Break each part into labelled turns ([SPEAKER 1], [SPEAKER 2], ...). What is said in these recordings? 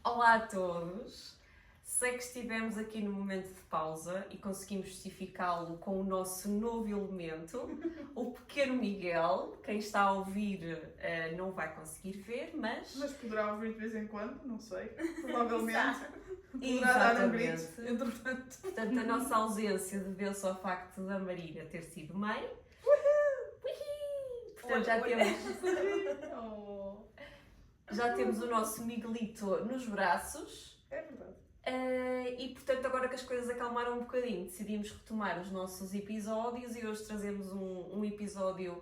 [SPEAKER 1] Olá a todos! Sei que estivemos aqui no momento de pausa e conseguimos justificá-lo com o nosso novo elemento, o pequeno Miguel. Quem está a ouvir não vai conseguir ver, mas
[SPEAKER 2] poderá ouvir de vez em quando, não sei, provavelmente. Poderá dar um grito,
[SPEAKER 1] exatamente.
[SPEAKER 2] entretanto.
[SPEAKER 1] Portanto, a nossa ausência deveu-se ao facto da Marina ter sido mãe. Portanto, já temos o nosso Miguelito nos braços.
[SPEAKER 2] É verdade.
[SPEAKER 1] E portanto, agora que as coisas acalmaram um bocadinho, decidimos retomar os nossos episódios e hoje trazemos um episódio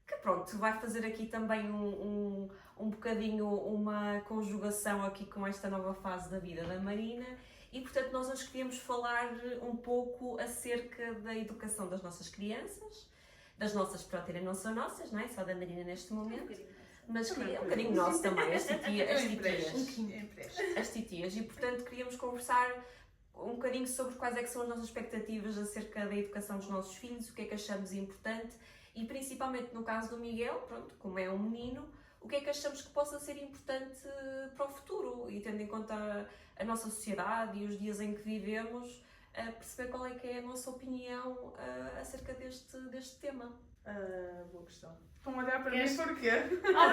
[SPEAKER 1] que, pronto, vai fazer aqui também um bocadinho uma conjugação aqui com esta nova fase da vida da Marina. E portanto, nós hoje queríamos falar um pouco acerca da educação das nossas crianças, das nossas, pronto, não são nossas, não é? Só da Marina neste momento. Mas queria um bocadinho nosso também, as titias. E portanto queríamos conversar um bocadinho sobre quais é que são as nossas expectativas acerca da educação dos nossos filhos, o que é que achamos importante e principalmente no caso do Miguel, pronto, como é um menino, o que é que achamos que possa ser importante para o futuro e tendo em conta a nossa sociedade e os dias em que vivemos, perceber qual é que é a nossa opinião acerca deste tema.
[SPEAKER 2] Boa questão. Estão a olhar para mim porquê?
[SPEAKER 3] Não,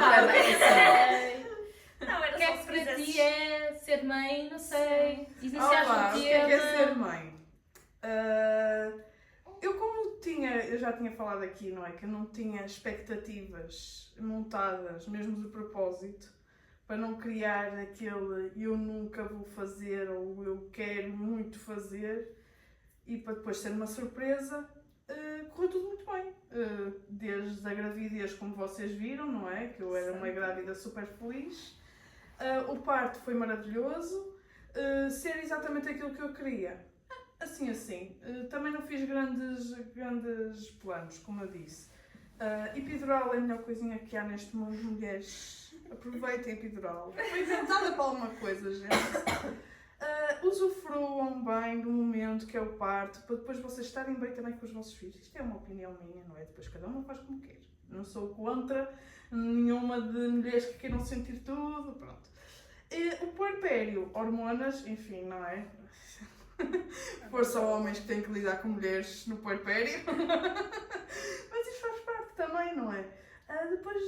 [SPEAKER 3] era só se para ti é ser mãe, não sei. Iniciar
[SPEAKER 2] o que é ser mãe? Eu já tinha falado aqui, não é? Que eu não tinha expectativas montadas, mesmo de propósito, para não criar aquele eu nunca vou fazer ou eu quero muito fazer e para depois ser uma surpresa. Correu tudo muito bem, desde a gravidez, como vocês viram, não é? Que eu era uma grávida super feliz. O parto foi maravilhoso, ser exatamente aquilo que eu queria. Assim. Também não fiz grandes planos, como eu disse. Epidural é a melhor coisinha que há neste mundo, mulheres. Aproveitem a epidural. Foi inventada para alguma coisa, gente. Usufruam bem do momento que é o parto, para depois vocês estarem bem também com os vossos filhos. Isto é uma opinião minha, não é? Depois cada um faz como quer. Não sou contra nenhuma de mulheres que queiram sentir tudo, pronto. O puerpério, hormonas, enfim, não é? Força homens que têm que lidar com mulheres no puerpério. Mas isto faz parte também, não é? Depois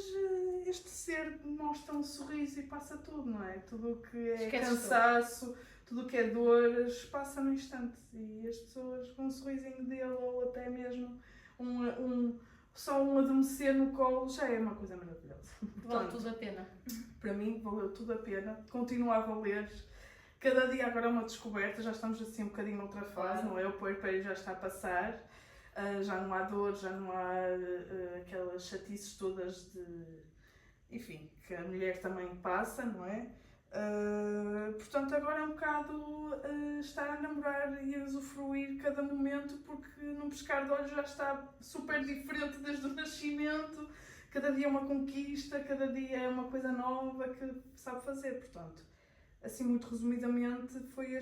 [SPEAKER 2] este ser mostra um sorriso e passa tudo, não é? Tudo o que é cansaço, tudo o que é dores, passa no instante. E as pessoas com um sorrisinho dele ou até mesmo só um adormecer no colo já é uma coisa maravilhosa.
[SPEAKER 3] Vale tudo a pena.
[SPEAKER 2] Para mim valeu tudo a pena, continua a valer. Cada dia agora é uma descoberta, já estamos assim um bocadinho noutra fase, não é? O puerpério já está a passar. Já não há dor, já não há aquelas chatices todas enfim, que a mulher também passa, não é? Portanto, agora é um bocado estar a namorar e a usufruir cada momento, porque num piscar de olhos já está super diferente desde o nascimento. Cada dia é uma conquista, cada dia é uma coisa nova que sabe fazer, portanto. Assim, muito resumidamente, foi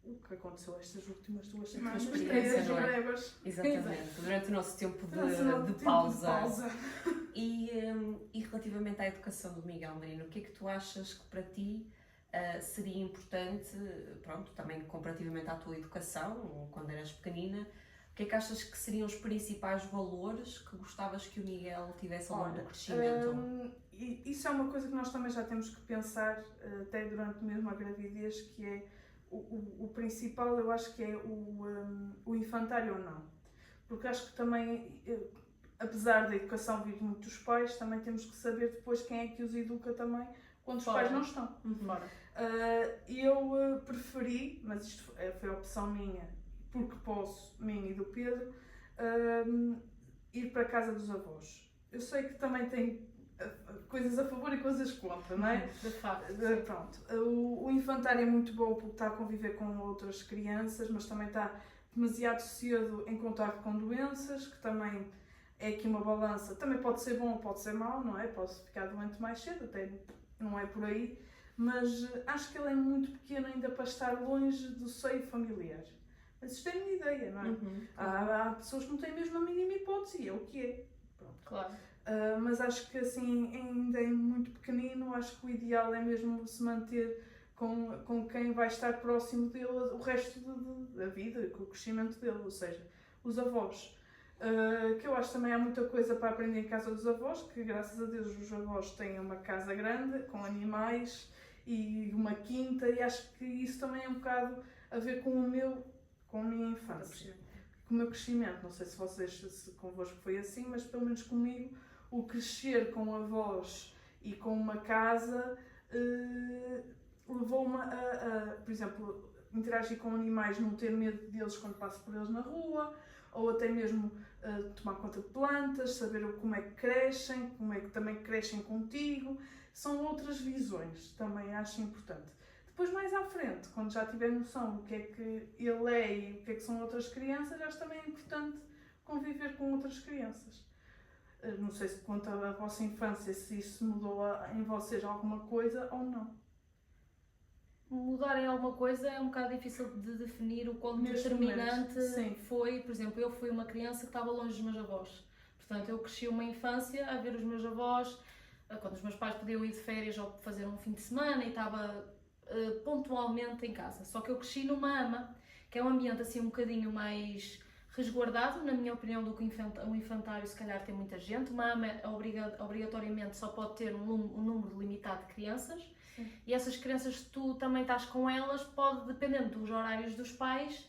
[SPEAKER 2] o que aconteceu estas últimas 2 semanas, breves.
[SPEAKER 1] Exatamente, durante o nosso tempo de pausa. E relativamente à educação do Miguel, Marina, o que é que tu achas que para ti seria importante, pronto, também comparativamente à tua educação, quando eras pequenina, o que é que achas que seriam os principais valores que gostavas que o Miguel tivesse ao longo do crescimento?
[SPEAKER 2] Isso é uma coisa que nós também já temos que pensar, até durante mesmo a gravidez, que é o principal, eu acho que é o infantário ou não. Porque acho que também, apesar da educação vir muito dos pais, também temos que saber depois quem é que os educa também quando os pais não estão.
[SPEAKER 3] Fora.
[SPEAKER 2] Eu preferi, mas isto foi opção minha, porque posso, minha e do Pedro, ir para a casa dos avós. Eu sei que também tem coisas a favor e coisas contra, não é?
[SPEAKER 3] De facto.
[SPEAKER 2] Pronto. O infantário é muito bom porque está a conviver com outras crianças, mas também está demasiado cedo em contato com doenças, que também é aqui uma balança. Também pode ser bom ou pode ser mau, não é? Posso ficar doente mais cedo, até não é por aí. Mas acho que ele é muito pequeno ainda para estar longe do seio familiar. Mas isto é a minha ideia, não é?
[SPEAKER 1] Uhum.
[SPEAKER 2] Há pessoas que não têm mesmo a mínima hipótese, e é o que é. Pronto.
[SPEAKER 3] Claro.
[SPEAKER 2] Mas acho que assim, ainda é muito pequenino, acho que o ideal é mesmo se manter com quem vai estar próximo dele o resto da vida, com o crescimento dele, ou seja, os avós. Que eu acho também há muita coisa para aprender em casa dos avós, que graças a Deus os avós têm uma casa grande, com animais e uma quinta, e acho que isso também é um bocado a ver com com a minha infância, com o meu crescimento. Não sei se convosco foi assim, mas pelo menos comigo, o crescer com avós e com uma casa levou-me por exemplo, interagir com animais, não ter medo deles quando passo por eles na rua, ou até mesmo tomar conta de plantas, saber como é que crescem, como é que também crescem contigo. São outras visões, também acho importante. Depois, mais à frente, quando já tiver noção do que é que ele é e o que é que são outras crianças, acho também é importante conviver com outras crianças. Não sei se quanto à vossa infância, se isso mudou em vocês alguma coisa ou não.
[SPEAKER 3] Mudar em alguma coisa é um bocado difícil de definir o quão
[SPEAKER 2] Neste
[SPEAKER 3] determinante
[SPEAKER 2] momento,
[SPEAKER 3] foi. Por exemplo, eu fui uma criança que estava longe dos meus avós. Portanto, eu cresci uma infância a ver os meus avós, quando os meus pais podiam ir de férias ou fazer um fim de semana, e estava pontualmente em casa. Só que eu cresci numa AMA, que é um ambiente assim um bocadinho mais resguardado, na minha opinião, do que um infantário. Se calhar tem muita gente. Uma AMA obrigatoriamente só pode ter um número limitado de crianças. Sim. E essas crianças, tu também estás com elas, pode, dependendo dos horários dos pais,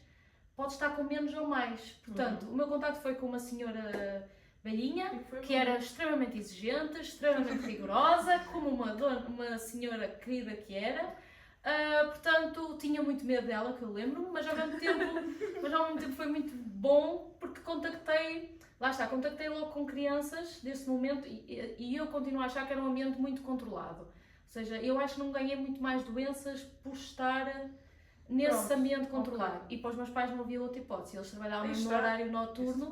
[SPEAKER 3] pode estar com menos ou mais. Portanto, o meu contacto foi com uma senhora velhinha, que era extremamente exigente, extremamente rigorosa, como uma senhora querida que era. Portanto, tinha muito medo dela, que eu lembro, mas ao mesmo tempo foi muito bom, porque contactei logo com crianças desse momento, e eu continuo a achar que era um ambiente muito controlado. Ou seja, eu acho que não ganhei muito mais doenças por estar nesse ambiente controlado. Okay. E para os meus pais não havia outra hipótese. Eles trabalhavam no horário noturno,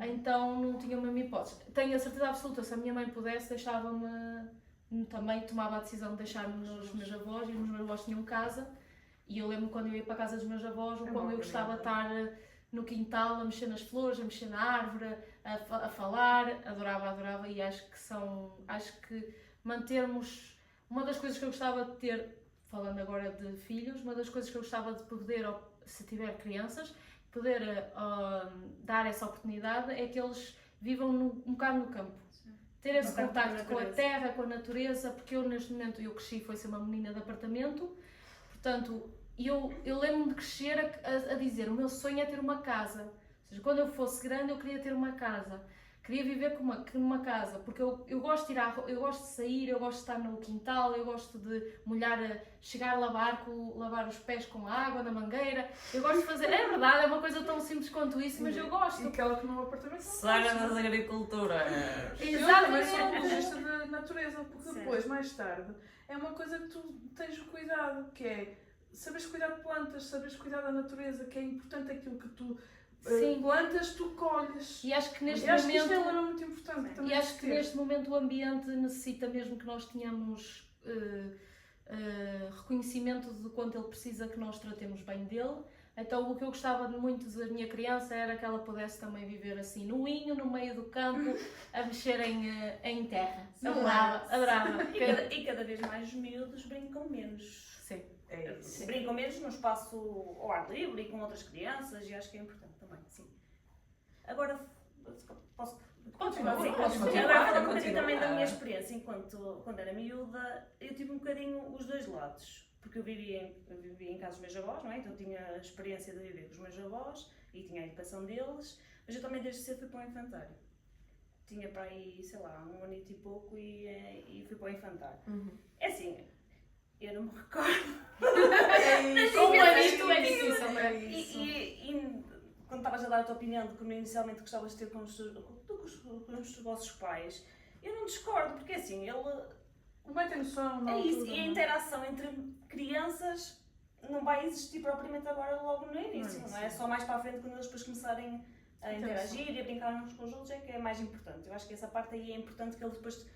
[SPEAKER 3] então não tinham a mesma hipótese. Tenho a certeza absoluta, se a minha mãe pudesse, deixava-me, também tomava a decisão de deixar-me nos meus avós, e os meus avós tinham casa, e eu lembro quando eu ia para a casa dos meus avós, o quão eu gostava de estar no quintal, a mexer nas flores, a mexer na árvore, a falar, adorava, e acho que mantermos. Uma das coisas que eu gostava de ter, falando agora de filhos, uma das coisas que eu gostava de poder, se tiver crianças, poder dar essa oportunidade é que eles vivam um bocado no campo. Sim. Ter esse contacto com a terra, com a natureza, porque eu neste momento, eu cresci, foi ser uma menina de apartamento, portanto, eu lembro-me de crescer a dizer, o meu sonho é ter uma casa. Ou seja, quando eu fosse grande eu queria ter uma casa. Queria viver numa casa, porque eu gosto de eu gosto de sair, eu gosto de estar no quintal, eu gosto de chegar a lavar os pés com água na mangueira. Eu gosto de fazer, é verdade, é uma coisa tão simples quanto isso, mas eu gosto.
[SPEAKER 2] E aquela que no apartamento
[SPEAKER 1] Saga das agriculturas.
[SPEAKER 2] Exatamente. Eu também sou apologista da natureza, porque depois, mais tarde, é uma coisa que tu tens o cuidado, que é saberes cuidar de plantas, saberes cuidar da natureza, que é importante aquilo que tu plantas, tu colhes.
[SPEAKER 3] E acho que neste
[SPEAKER 2] momento. Que isto é um lema muito importante.
[SPEAKER 3] E acho que neste momento o ambiente necessita mesmo que nós tenhamos reconhecimento de quanto ele precisa que nós tratemos bem dele. Então o que eu gostava muito da minha criança era que ela pudesse também viver assim no inho, no meio do campo, a mexer em terra. Adorava.
[SPEAKER 4] E cada vez mais os miúdos brincam menos.
[SPEAKER 3] Sim.
[SPEAKER 4] Brincam menos no espaço ao ar livre e com outras crianças, e acho que é importante também, sim. Agora, posso continuar? Agora, falando um bocadinho também da minha experiência quando era miúda, eu tive um bocadinho os dois lados, porque eu vivia em casa dos meus avós, não é? Então eu tinha a experiência de viver com os meus avós e tinha a educação deles, mas eu também desde cedo fui para o infantário. Tinha para aí, sei lá, 1 ano e pouco e fui para o infantário. É assim, eu não me recordo. E quando estavas a dar a tua opinião de como inicialmente gostavas de ter com os vossos pais, eu não discordo, porque assim,
[SPEAKER 2] não vai ter noção.
[SPEAKER 4] É isso, e a interação entre crianças não vai existir propriamente agora logo no início, não é? Só mais para a frente, quando eles depois começarem a interagir e a brincar uns com os outros, é que é mais importante. Eu acho que essa parte aí é importante, que eles depois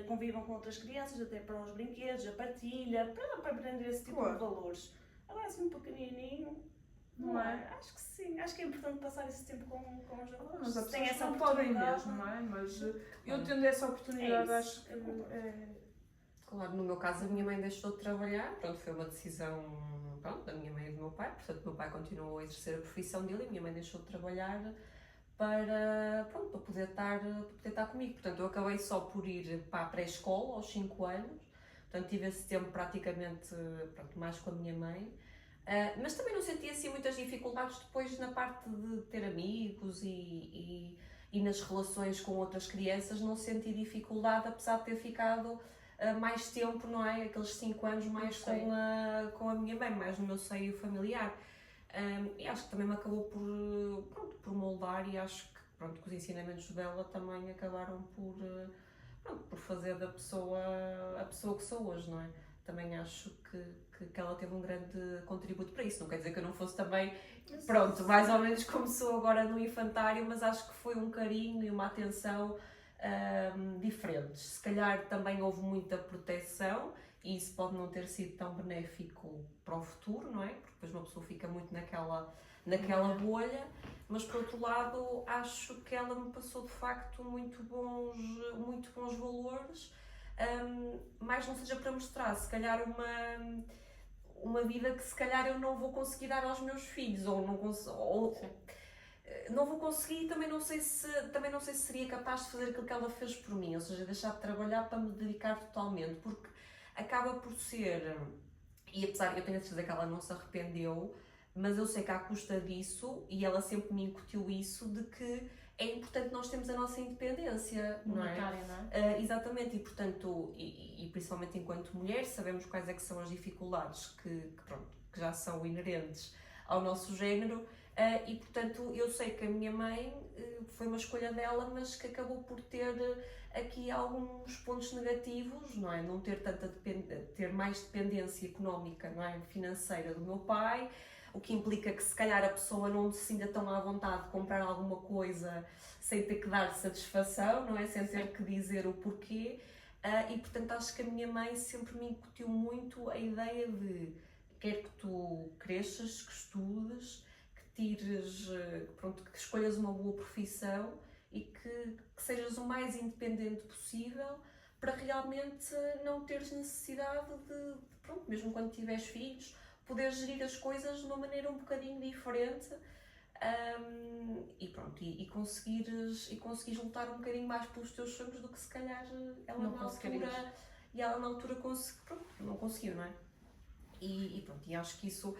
[SPEAKER 4] convivam com outras crianças, até para os brinquedos, a partilha, para aprender esse tipo de valores. Agora assim um pequenininho,
[SPEAKER 2] não é?
[SPEAKER 4] Acho que sim, acho que é importante passar esse tempo com os avós.
[SPEAKER 2] Mas há
[SPEAKER 4] Se tem
[SPEAKER 2] pessoas que
[SPEAKER 4] essa
[SPEAKER 2] não podem
[SPEAKER 4] oportunidade,
[SPEAKER 2] mesmo, não é? Mas eu
[SPEAKER 1] Claro.
[SPEAKER 2] tendo essa oportunidade,
[SPEAKER 4] É
[SPEAKER 2] acho
[SPEAKER 4] isso,
[SPEAKER 2] que
[SPEAKER 4] eu concordo.
[SPEAKER 1] Claro, no meu caso a minha mãe deixou de trabalhar, pronto, foi uma decisão, pronto, da minha mãe e do meu pai, portanto o meu pai continuou a exercer a profissão dele e a minha mãe deixou de trabalhar para, pronto, para poder estar comigo. Portanto, eu acabei só por ir para a pré-escola aos 5 anos, portanto tive esse tempo praticamente, pronto, mais com a minha mãe. Mas também não senti assim muitas dificuldades depois na parte de ter amigos e nas relações com outras crianças, não senti dificuldade, apesar de ter ficado mais tempo, não é? Aqueles 5 anos mais com a minha mãe, mais no meu seio familiar. E acho que também me acabou por moldar e acho que, pronto, que os ensinamentos dela também acabaram por fazer da pessoa a pessoa que sou hoje, não é? Também acho que ela teve um grande contributo para isso. Não quer dizer que eu não fosse também, pronto, mais ou menos como sou agora no infantário, mas acho que foi um carinho e uma atenção diferentes. Se calhar também houve muita proteção e isso pode não ter sido tão benéfico para o futuro, não é? Porque depois uma pessoa fica muito naquela bolha, mas por outro lado acho que ela me passou de facto muito bons valores, mais não seja para mostrar, se calhar uma vida que se calhar eu não vou conseguir dar aos meus filhos, ou não vou conseguir e também não sei se seria capaz de fazer aquilo que ela fez por mim, ou seja, deixar de trabalhar para me dedicar totalmente, porque acaba por ser, e apesar, eu tenho a certeza que ela não se arrependeu, mas eu sei que à custa disso, e ela sempre me incutiu isso, de que é importante nós termos a nossa independência, não é?
[SPEAKER 3] Monetária, não é?
[SPEAKER 1] Exatamente, e portanto, e principalmente enquanto mulher, sabemos quais é que são as dificuldades que já são inerentes ao nosso género, e portanto eu sei que a minha mãe foi uma escolha dela, mas que acabou por ter aqui alguns pontos negativos, não é? Não ter ter mais dependência económica, não é? Financeira do meu pai, o que implica que se calhar a pessoa não se sinta tão à vontade de comprar alguma coisa sem ter que dar satisfação, não é? Sem ter que dizer o porquê, e portanto acho que a minha mãe sempre me incutiu muito a ideia de quer que tu cresças, que estudes, que tires, pronto, que escolhas uma boa profissão e que sejas o mais independente possível para realmente não teres necessidade de pronto, mesmo quando tiveres filhos, poder gerir as coisas de uma maneira um bocadinho diferente, e pronto, e conseguires lutar um bocadinho mais pelos teus sonhos do que se calhar ela
[SPEAKER 3] Não
[SPEAKER 1] na altura, e ela na altura não conseguiu, não é? E pronto, e acho que isso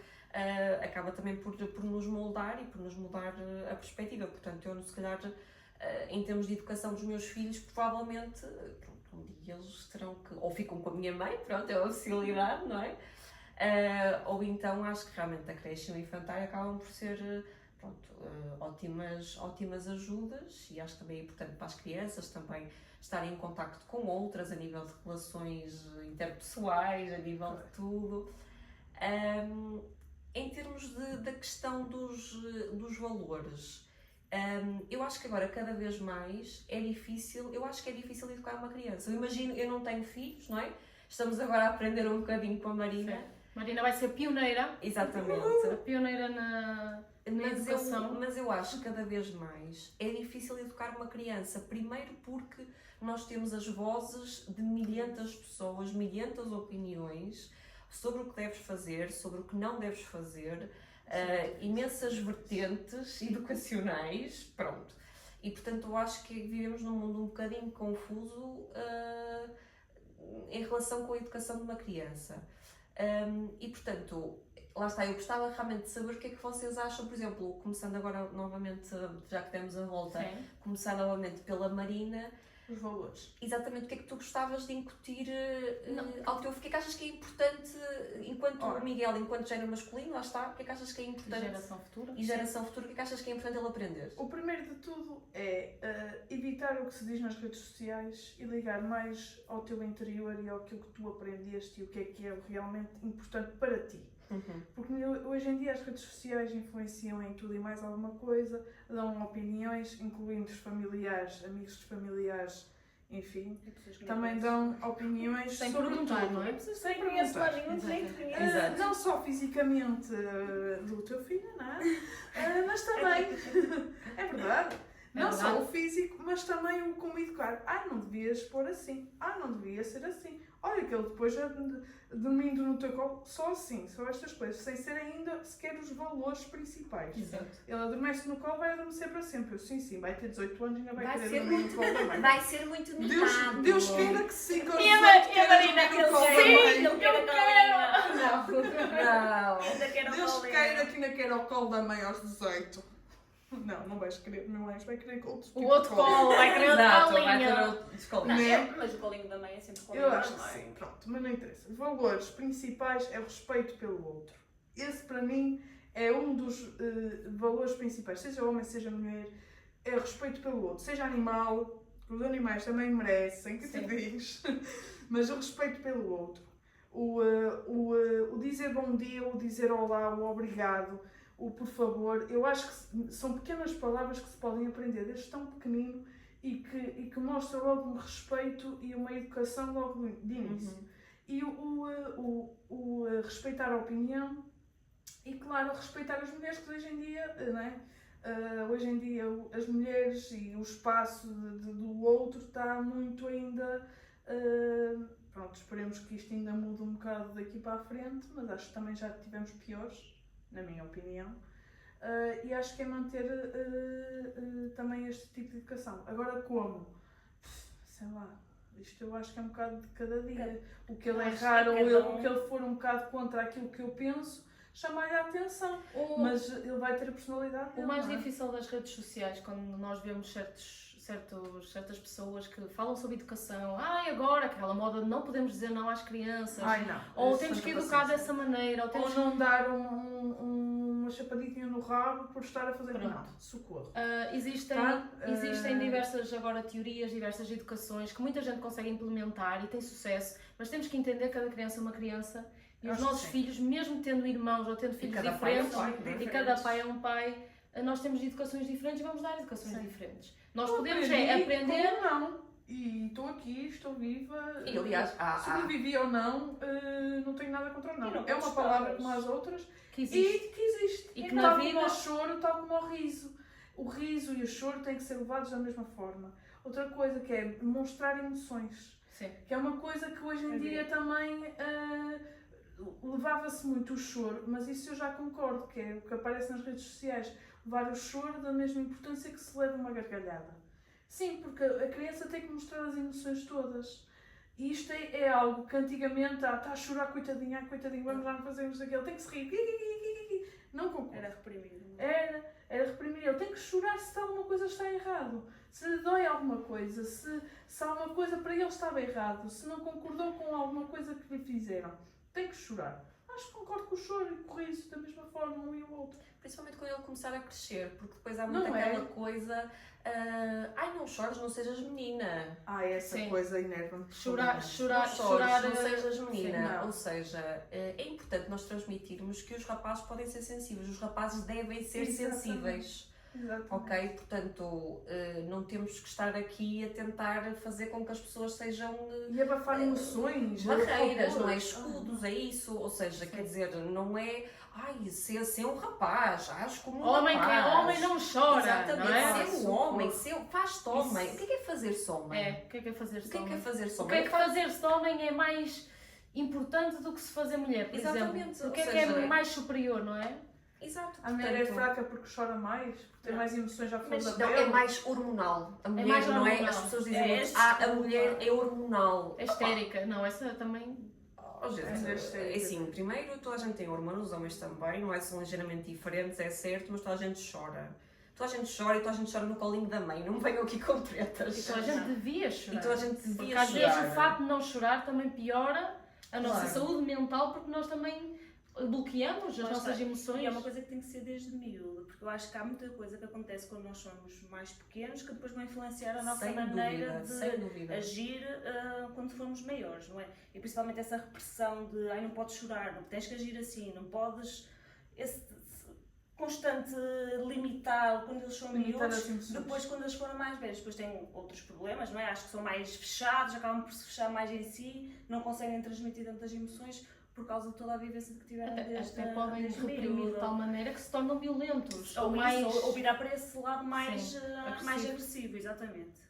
[SPEAKER 1] acaba também por nos moldar e por nos mudar a perspectiva. Portanto, eu se calhar em termos de educação dos meus filhos, provavelmente pronto, um dia eles terão que, ou ficam com a minha mãe, pronto, é uma possibilidade, não é? Ou então acho que realmente a creche e o infantário acabam por ser pronto, ótimas ajudas, e acho que também é importante para as crianças também estarem em contacto com outras a nível de relações interpessoais, a nível de tudo. Em termos da questão dos valores, eu acho que agora cada vez mais eu acho que é difícil educar uma criança. Eu imagino, eu não tenho filhos, não é? Estamos agora a aprender um bocadinho com a Marina.
[SPEAKER 3] Sim. Marina vai ser pioneira.
[SPEAKER 1] Exatamente.
[SPEAKER 3] A pioneira na educação.
[SPEAKER 1] Mas eu acho que cada vez mais é difícil educar uma criança. Primeiro porque nós temos as vozes de milhentas pessoas, milhentas opiniões sobre o que deves fazer, sobre o que não deves fazer, imensas vertentes educacionais, pronto. E portanto eu acho que vivemos num mundo um bocadinho confuso em relação com a educação de uma criança. E portanto, lá está, eu gostava realmente de saber o que é que vocês acham, por exemplo, começando agora novamente, já que demos a volta,
[SPEAKER 3] Sim.
[SPEAKER 1] começar novamente pela Marina.
[SPEAKER 2] Os valores.
[SPEAKER 1] Exatamente, o que é que tu gostavas de incutir ao teu filho? O que é que achas que é importante, enquanto Miguel, enquanto género masculino, lá está, o que é que achas que é importante?
[SPEAKER 3] Geração futura.
[SPEAKER 1] E geração futura, o que é que achas que é importante ele aprender?
[SPEAKER 2] O primeiro de tudo é evitar o que se diz nas redes sociais e ligar mais ao teu interior e ao que tu aprendeste e o que é realmente importante para ti. Porque hoje em dia as redes sociais influenciam em tudo e mais alguma coisa, dão opiniões, incluindo os familiares, amigos dos familiares, enfim,
[SPEAKER 4] E pessoas que
[SPEAKER 2] também
[SPEAKER 4] nem
[SPEAKER 2] dão opiniões
[SPEAKER 3] Sem
[SPEAKER 2] sobre
[SPEAKER 3] perguntar,
[SPEAKER 2] tudo.
[SPEAKER 3] não é?
[SPEAKER 4] Pessoas que
[SPEAKER 2] Sem
[SPEAKER 4] nem conhecem
[SPEAKER 2] perguntar.
[SPEAKER 4] lá nenhum, nem te conhecem.
[SPEAKER 1] Exato.
[SPEAKER 2] Não só fisicamente do teu filho, não é? Mas também, é verdade, não só
[SPEAKER 3] verdade.
[SPEAKER 2] o físico, mas também o como educar. Não devias pôr assim, não devia ser assim. Olha que ele depois dormindo no teu colo, só assim, só estas coisas, sem ser ainda sequer os valores principais.
[SPEAKER 3] Exato.
[SPEAKER 2] Ele adormece no colo, vai adormecer para sempre. Eu, sim, vai ter 18 anos e ainda vai
[SPEAKER 1] Vai
[SPEAKER 2] querer
[SPEAKER 1] ser
[SPEAKER 2] dormir
[SPEAKER 1] muito,
[SPEAKER 2] no colo também.
[SPEAKER 1] vai ser muito mimado.
[SPEAKER 2] Deus queira que siga os
[SPEAKER 3] E a
[SPEAKER 2] 18
[SPEAKER 3] Marina,
[SPEAKER 2] queira dormir no
[SPEAKER 3] que
[SPEAKER 2] colo
[SPEAKER 3] sim,
[SPEAKER 2] também.
[SPEAKER 4] Ele quer a colinha.
[SPEAKER 1] Não.
[SPEAKER 4] Ainda quer a
[SPEAKER 2] Deus
[SPEAKER 4] colinha.
[SPEAKER 2] queira que ainda queira o colo da mãe aos 18. Não vais querer, meu ex vai querer outro tipo
[SPEAKER 3] O outro
[SPEAKER 2] de colo.
[SPEAKER 3] colo, vai querer outra
[SPEAKER 1] Exato, vai
[SPEAKER 3] colinha.
[SPEAKER 1] ter outro descolinho.
[SPEAKER 2] Né?
[SPEAKER 4] Mas o colinho da mãe é sempre colinho
[SPEAKER 2] Eu
[SPEAKER 4] da
[SPEAKER 2] acho que
[SPEAKER 4] mãe.
[SPEAKER 2] sim, pronto, mas não interessa. Valores principais é o respeito pelo outro. Esse para mim é um dos valores principais, seja homem, seja mulher, é o respeito pelo outro. Seja animal, os animais também merecem, que te
[SPEAKER 3] Sim.
[SPEAKER 2] diz, mas o respeito pelo outro. O dizer bom dia, o dizer olá, o obrigado, o por favor, eu acho que são pequenas palavras que se podem aprender desde tão pequenino e que mostram logo um respeito e uma educação logo de início. E o respeitar a opinião e, claro, respeitar as mulheres, que hoje em dia, não é? Hoje em dia as mulheres e o espaço do outro está muito ainda... pronto, esperemos que isto ainda mude um bocado daqui para a frente, mas acho que também já tivemos piores, na minha opinião. E acho que é manter também este tipo de educação. Agora como? Sei lá, isto eu acho que é um bocado de cada dia. O que ele
[SPEAKER 4] Eu acho que
[SPEAKER 2] errar ou
[SPEAKER 4] cada
[SPEAKER 2] o que ele for um bocado contra aquilo que eu penso, chamar-lhe a atenção.
[SPEAKER 3] O-
[SPEAKER 2] Mas ele vai ter a personalidade dele,
[SPEAKER 3] O mais
[SPEAKER 2] não é?
[SPEAKER 3] difícil das redes sociais, quando nós vemos certas pessoas que falam sobre educação, agora aquela moda de não podemos dizer não às crianças,
[SPEAKER 2] Ai, não.
[SPEAKER 3] ou
[SPEAKER 2] Eu
[SPEAKER 3] temos
[SPEAKER 2] sou
[SPEAKER 3] que
[SPEAKER 2] da
[SPEAKER 3] educar
[SPEAKER 2] paciência.
[SPEAKER 3] dessa maneira, ou temos
[SPEAKER 2] Ou não dar uma chapadinha no rabo por estar a fazer
[SPEAKER 3] Pronto.
[SPEAKER 2] não. Socorro.
[SPEAKER 3] Existem,
[SPEAKER 2] Tá?
[SPEAKER 3] existem diversas agora teorias, diversas educações que muita gente consegue implementar e tem sucesso, mas temos que entender que cada criança é uma criança e
[SPEAKER 2] Eu
[SPEAKER 3] os
[SPEAKER 2] acho que
[SPEAKER 3] nossos
[SPEAKER 2] sim.
[SPEAKER 3] filhos, mesmo tendo irmãos ou tendo filhos
[SPEAKER 1] cada pai é um
[SPEAKER 3] diferentes,
[SPEAKER 1] pai,
[SPEAKER 3] e cada pai é um pai, nós temos educações diferentes e vamos dar educações
[SPEAKER 2] Sim.
[SPEAKER 3] diferentes. Nós
[SPEAKER 2] Eu
[SPEAKER 3] podemos
[SPEAKER 2] aprendi
[SPEAKER 3] aprender.
[SPEAKER 2] como não. E estou aqui, estou viva.
[SPEAKER 1] E aliás,
[SPEAKER 2] Sobrevivi ou não, não tenho nada contra o
[SPEAKER 4] E
[SPEAKER 2] não.
[SPEAKER 4] não
[SPEAKER 2] É uma
[SPEAKER 4] gostavas.
[SPEAKER 2] palavra como as outras
[SPEAKER 3] Que existe.
[SPEAKER 2] e que existe.
[SPEAKER 3] E que
[SPEAKER 2] tal
[SPEAKER 3] na
[SPEAKER 2] como
[SPEAKER 3] vida-
[SPEAKER 2] o choro, tal como o riso. O riso e o choro têm que ser levados da mesma forma. Outra coisa que é demonstrar emoções.
[SPEAKER 3] Sim.
[SPEAKER 2] Que é uma coisa que hoje em
[SPEAKER 4] É
[SPEAKER 2] dia também levava-se muito o choro, mas isso eu já concordo, que é o que aparece nas redes sociais. Levar o choro da mesma importância que se leva uma gargalhada. Sim, porque a criança tem que mostrar as emoções todas. E isto é algo que antigamente, está a chorar, coitadinha, vamos lá, não fazemos aquilo, tem que se rir. Não concordo.
[SPEAKER 4] Era reprimido.
[SPEAKER 2] Era reprimir. Ele tem que chorar se alguma coisa está errado. Se lhe dói alguma coisa, se alguma coisa para ele estava errado, se não concordou com alguma coisa que lhe fizeram. Tem que chorar. Acho que concordo com o choro e com o riso da mesma forma, um e o outro.
[SPEAKER 1] Principalmente quando ele começar a crescer, porque depois há
[SPEAKER 2] Não
[SPEAKER 1] muito
[SPEAKER 2] é?
[SPEAKER 1] aquela coisa, não chores, não sejas menina.
[SPEAKER 2] Essa
[SPEAKER 3] Sim.
[SPEAKER 2] coisa enerva-me.
[SPEAKER 1] Não
[SPEAKER 3] Chorar,
[SPEAKER 1] chores, não sejas
[SPEAKER 3] sim,
[SPEAKER 1] menina.
[SPEAKER 2] não.
[SPEAKER 1] Ou seja, é importante nós transmitirmos que os rapazes podem ser sensíveis, os rapazes devem ser
[SPEAKER 2] Exatamente.
[SPEAKER 1] sensíveis.
[SPEAKER 2] Exatamente.
[SPEAKER 1] Ok? Portanto, não temos que estar aqui a tentar fazer com que as pessoas sejam
[SPEAKER 2] E abafar emoções.
[SPEAKER 1] barreiras, não é?
[SPEAKER 2] rancores.
[SPEAKER 1] Escudos, é isso. Ou seja, quer dizer, não é ser assim um rapaz, acho como um
[SPEAKER 3] Homem que é
[SPEAKER 1] rapaz.
[SPEAKER 3] homem não chora,
[SPEAKER 1] Exatamente,
[SPEAKER 3] não é?
[SPEAKER 1] ser um homem, faz-te homem. O que é fazer-se homem?
[SPEAKER 3] O que é fazer-se
[SPEAKER 1] O que é
[SPEAKER 3] homem?
[SPEAKER 1] fazer-se
[SPEAKER 3] O que
[SPEAKER 1] homem?
[SPEAKER 3] é que fazer-se homem é mais importante do que se fazer mulher, por
[SPEAKER 1] Exatamente,
[SPEAKER 3] exemplo? O
[SPEAKER 1] ou
[SPEAKER 3] que
[SPEAKER 1] seja,
[SPEAKER 3] é mais superior, não é?
[SPEAKER 1] Exato,
[SPEAKER 2] A mulher é
[SPEAKER 1] portanto,
[SPEAKER 2] fraca porque chora mais, porque tem
[SPEAKER 4] Não.
[SPEAKER 2] mais emoções à flor
[SPEAKER 4] Mas
[SPEAKER 2] da
[SPEAKER 1] não,
[SPEAKER 2] pele.
[SPEAKER 1] é mais hormonal. A mulher,
[SPEAKER 3] mais
[SPEAKER 1] não é?
[SPEAKER 3] hormonal.
[SPEAKER 1] As pessoas dizem
[SPEAKER 4] É
[SPEAKER 1] muito,
[SPEAKER 4] esse
[SPEAKER 1] a mulher é hormonal.
[SPEAKER 3] É histérica. Não, essa também.
[SPEAKER 1] Oh, gente,
[SPEAKER 2] É
[SPEAKER 1] é assim, primeiro, toda a gente tem hormonas, os homens também, não é? São ligeiramente diferentes, é certo, mas toda a gente chora. Toda a gente chora e toda a gente chora no colinho da mãe, não me venham aqui com
[SPEAKER 3] E
[SPEAKER 1] tretas.
[SPEAKER 3] toda a gente devia chorar.
[SPEAKER 1] E toda a gente devia
[SPEAKER 3] Porque às vezes
[SPEAKER 1] chorar.
[SPEAKER 3] o facto de não chorar também piora a nossa
[SPEAKER 1] Claro.
[SPEAKER 3] saúde mental, porque nós também bloqueamos as
[SPEAKER 4] Lá
[SPEAKER 3] nossas
[SPEAKER 4] está.
[SPEAKER 3] emoções.
[SPEAKER 4] E é uma coisa que tem que ser desde miúdo, porque eu acho que há muita coisa que acontece quando nós somos mais pequenos que depois vai influenciar a nossa
[SPEAKER 1] Sem
[SPEAKER 4] maneira
[SPEAKER 1] dúvida,
[SPEAKER 4] de
[SPEAKER 1] sem dúvida.
[SPEAKER 4] agir quando formos maiores, não é? E principalmente essa repressão de não podes chorar, não tens que agir assim, não podes. constante limitar quando eles são
[SPEAKER 2] Limitar as
[SPEAKER 4] miúdos,
[SPEAKER 2] emoções.
[SPEAKER 4] depois quando eles forem mais velhos, depois têm outros problemas, não é? Acho que são mais fechados, acabam por se fechar mais em si, não conseguem transmitir tantas emoções por causa de toda a vivência que tiveram desde
[SPEAKER 3] Até podem
[SPEAKER 4] desde
[SPEAKER 3] reprimir
[SPEAKER 4] miúdo.
[SPEAKER 3] de tal maneira que se tornam violentos.
[SPEAKER 4] Ou,
[SPEAKER 3] mais...
[SPEAKER 4] isso, ou virar para esse lado mais,
[SPEAKER 3] Sim,
[SPEAKER 4] mais agressivo, exatamente.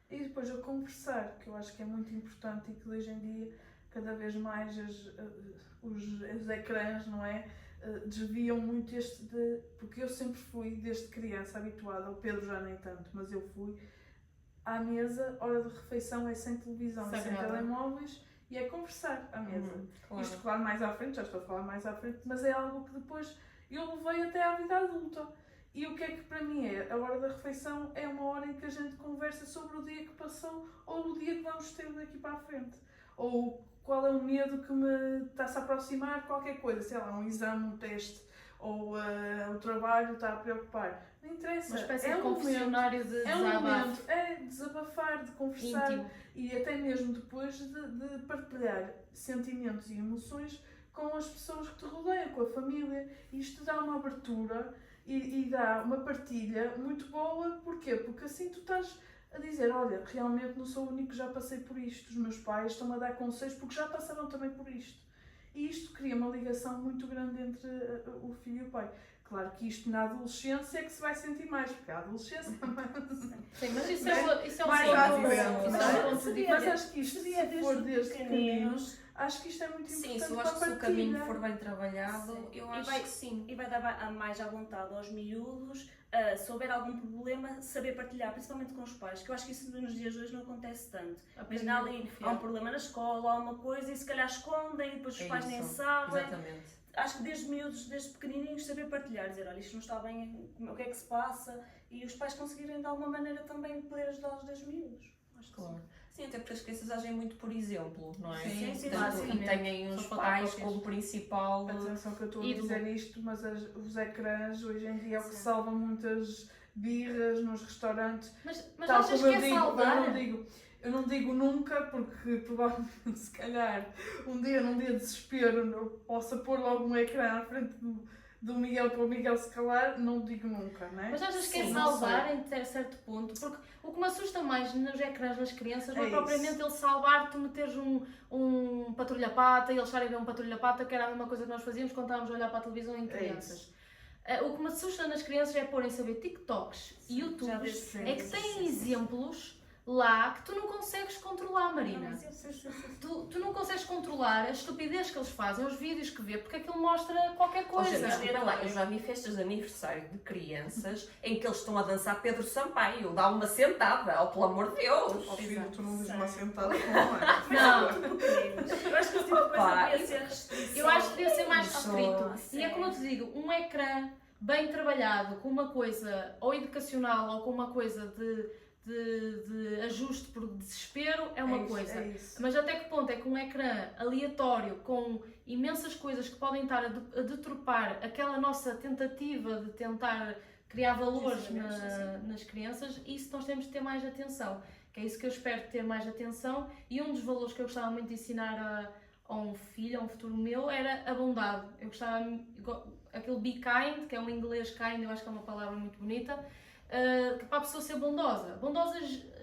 [SPEAKER 2] E depois o conversar, que eu acho que é muito importante e que hoje em dia cada vez mais os ecrãs, não é? Desviam muito porque eu sempre fui, desde criança, habituada, o Pedro já nem tanto, mas eu fui, à mesa, hora de refeição é sem televisão, é sem
[SPEAKER 3] Sagrada.
[SPEAKER 2] telemóveis e é conversar à mesa.
[SPEAKER 1] Claro.
[SPEAKER 2] Isto, claro, mais à frente, já estou a falar mais à frente, mas é algo que depois eu levei até à vida adulta. E o que é que para mim é? A hora da refeição é uma hora em que a gente conversa sobre o dia que passou ou o dia que vamos ter daqui para a frente. Ou qual é o medo que me está-se a aproximar, qualquer coisa, sei lá, um exame, um teste, ou o trabalho está a preocupar. Não interessa.
[SPEAKER 3] Uma espécie
[SPEAKER 2] é
[SPEAKER 3] de
[SPEAKER 2] um momento,
[SPEAKER 3] confessionário de
[SPEAKER 2] é um
[SPEAKER 3] desabafo
[SPEAKER 2] momento, é desabafar, de conversar
[SPEAKER 3] íntimo.
[SPEAKER 2] e até mesmo depois de partilhar sentimentos e emoções com as pessoas que te rodeiam, com a família. Isto dá uma abertura e dá uma partilha muito boa. Porquê? Porque assim tu estás a dizer, olha, realmente não sou o único que já passei por isto. Os meus pais estão-me a dar conselhos porque já passaram também por isto. E isto cria uma ligação muito grande entre o filho e o pai. Claro que isto na adolescência é que se vai sentir mais, porque a adolescência
[SPEAKER 3] Sim, mas isso é um
[SPEAKER 2] mais
[SPEAKER 3] ponto,
[SPEAKER 2] facilmente,
[SPEAKER 3] isso
[SPEAKER 2] não
[SPEAKER 3] é
[SPEAKER 2] é?
[SPEAKER 3] um ponto de
[SPEAKER 2] Mas acho que isto,
[SPEAKER 4] Seria
[SPEAKER 2] se for desde pequeninos,
[SPEAKER 4] pequeninos,
[SPEAKER 2] acho que isto é muito
[SPEAKER 1] Sim,
[SPEAKER 2] importante
[SPEAKER 1] se eu
[SPEAKER 2] para
[SPEAKER 1] acho
[SPEAKER 2] a
[SPEAKER 1] que se o caminho
[SPEAKER 2] partilha.
[SPEAKER 1] for bem trabalhado,
[SPEAKER 4] Sim.
[SPEAKER 1] eu
[SPEAKER 4] E
[SPEAKER 1] acho
[SPEAKER 4] vai-
[SPEAKER 1] que sim.
[SPEAKER 4] e vai dar mais à vontade aos miúdos, se houver algum problema, saber partilhar, principalmente com os pais, que eu acho que isso nos dias de hoje não acontece tanto. Imagina ali, há um problema na escola, há uma coisa e se calhar escondem e depois os
[SPEAKER 1] É
[SPEAKER 4] pais nem
[SPEAKER 1] isso.
[SPEAKER 4] sabem.
[SPEAKER 1] Exatamente.
[SPEAKER 4] Acho que desde miúdos, desde pequenininhos, saber partilhar, dizer, olha, isto não está bem, o que é que se passa, e os pais conseguirem de alguma maneira também poder ajudá-los desde miúdos. Acho que
[SPEAKER 1] Claro. Sim, até porque as crianças agem muito por exemplo, não é?
[SPEAKER 3] Sim,
[SPEAKER 4] sim,
[SPEAKER 1] Portanto,
[SPEAKER 3] sim.
[SPEAKER 1] e têm os
[SPEAKER 3] São
[SPEAKER 1] pais
[SPEAKER 3] fotocópias.
[SPEAKER 1] como principal.
[SPEAKER 2] Atenção que eu estou a
[SPEAKER 3] ídolo.
[SPEAKER 2] dizer isto, mas os ecrãs hoje em dia é o que
[SPEAKER 4] Sim.
[SPEAKER 2] salva muitas birras nos restaurantes.
[SPEAKER 3] Mas
[SPEAKER 2] Tal
[SPEAKER 3] achas
[SPEAKER 2] como
[SPEAKER 3] que
[SPEAKER 2] eu
[SPEAKER 3] é
[SPEAKER 2] digo,
[SPEAKER 3] salvar?
[SPEAKER 2] eu não digo nunca, porque provavelmente se calhar num dia de desespero eu possa pôr logo um ecrã à frente do Miguel para o Miguel se calar, não digo nunca, não é?
[SPEAKER 3] Mas achas que é
[SPEAKER 1] Sim,
[SPEAKER 3] salvar em certo ponto? Porque o que me assusta mais nos ecrãs nas crianças não é
[SPEAKER 2] É
[SPEAKER 3] propriamente ele salvar, tu meteres um patrulha-pata e eles estarem a ver um patrulha-pata, que era a mesma coisa que nós fazíamos quando estávamos a olhar para a televisão em crianças. O que me assusta nas crianças é porem-se a ver TikToks e
[SPEAKER 4] já
[SPEAKER 3] YouTubes,
[SPEAKER 4] desde
[SPEAKER 3] é que
[SPEAKER 4] cedo,
[SPEAKER 3] têm
[SPEAKER 4] sim, sim.
[SPEAKER 3] exemplos lá que tu não consegues controlar, Marina.
[SPEAKER 4] Não, sim.
[SPEAKER 3] Tu não consegues controlar a estupidez que eles fazem, os vídeos que vê, porque aquilo mostra qualquer
[SPEAKER 1] Ou seja,
[SPEAKER 3] coisa.
[SPEAKER 1] desculpa lá, eu já vi festas de aniversário de crianças em que eles estão a dançar Pedro Sampaio, dá uma sentada, oh, pelo amor de Deus!
[SPEAKER 2] Ó filho,
[SPEAKER 4] Exato.
[SPEAKER 2] tu não dizes
[SPEAKER 4] Sim.
[SPEAKER 2] uma sentada com a
[SPEAKER 3] Não.
[SPEAKER 4] Eu acho que esse tipo de coisa
[SPEAKER 1] Opa,
[SPEAKER 4] devia ser restrição.
[SPEAKER 3] Eu acho que devia ser mais
[SPEAKER 1] Isso,
[SPEAKER 3] restrito.
[SPEAKER 4] sim.
[SPEAKER 3] E é como eu te digo, um ecrã bem trabalhado com uma coisa ou educacional ou com uma coisa de ajuste por desespero é uma coisa.
[SPEAKER 2] É isso.
[SPEAKER 3] Mas até que ponto é que um ecrã aleatório com imensas coisas que podem estar a deturpar aquela nossa tentativa de tentar criar valores nas crianças, isso nós temos de ter mais atenção. Que é isso que eu espero ter mais atenção. E um dos valores que eu gostava muito de ensinar a um filho, a um futuro meu, era a bondade. Eu gostava, aquele be kind, que é um inglês kind, eu acho que é uma palavra muito bonita, que para a pessoa ser bondosa,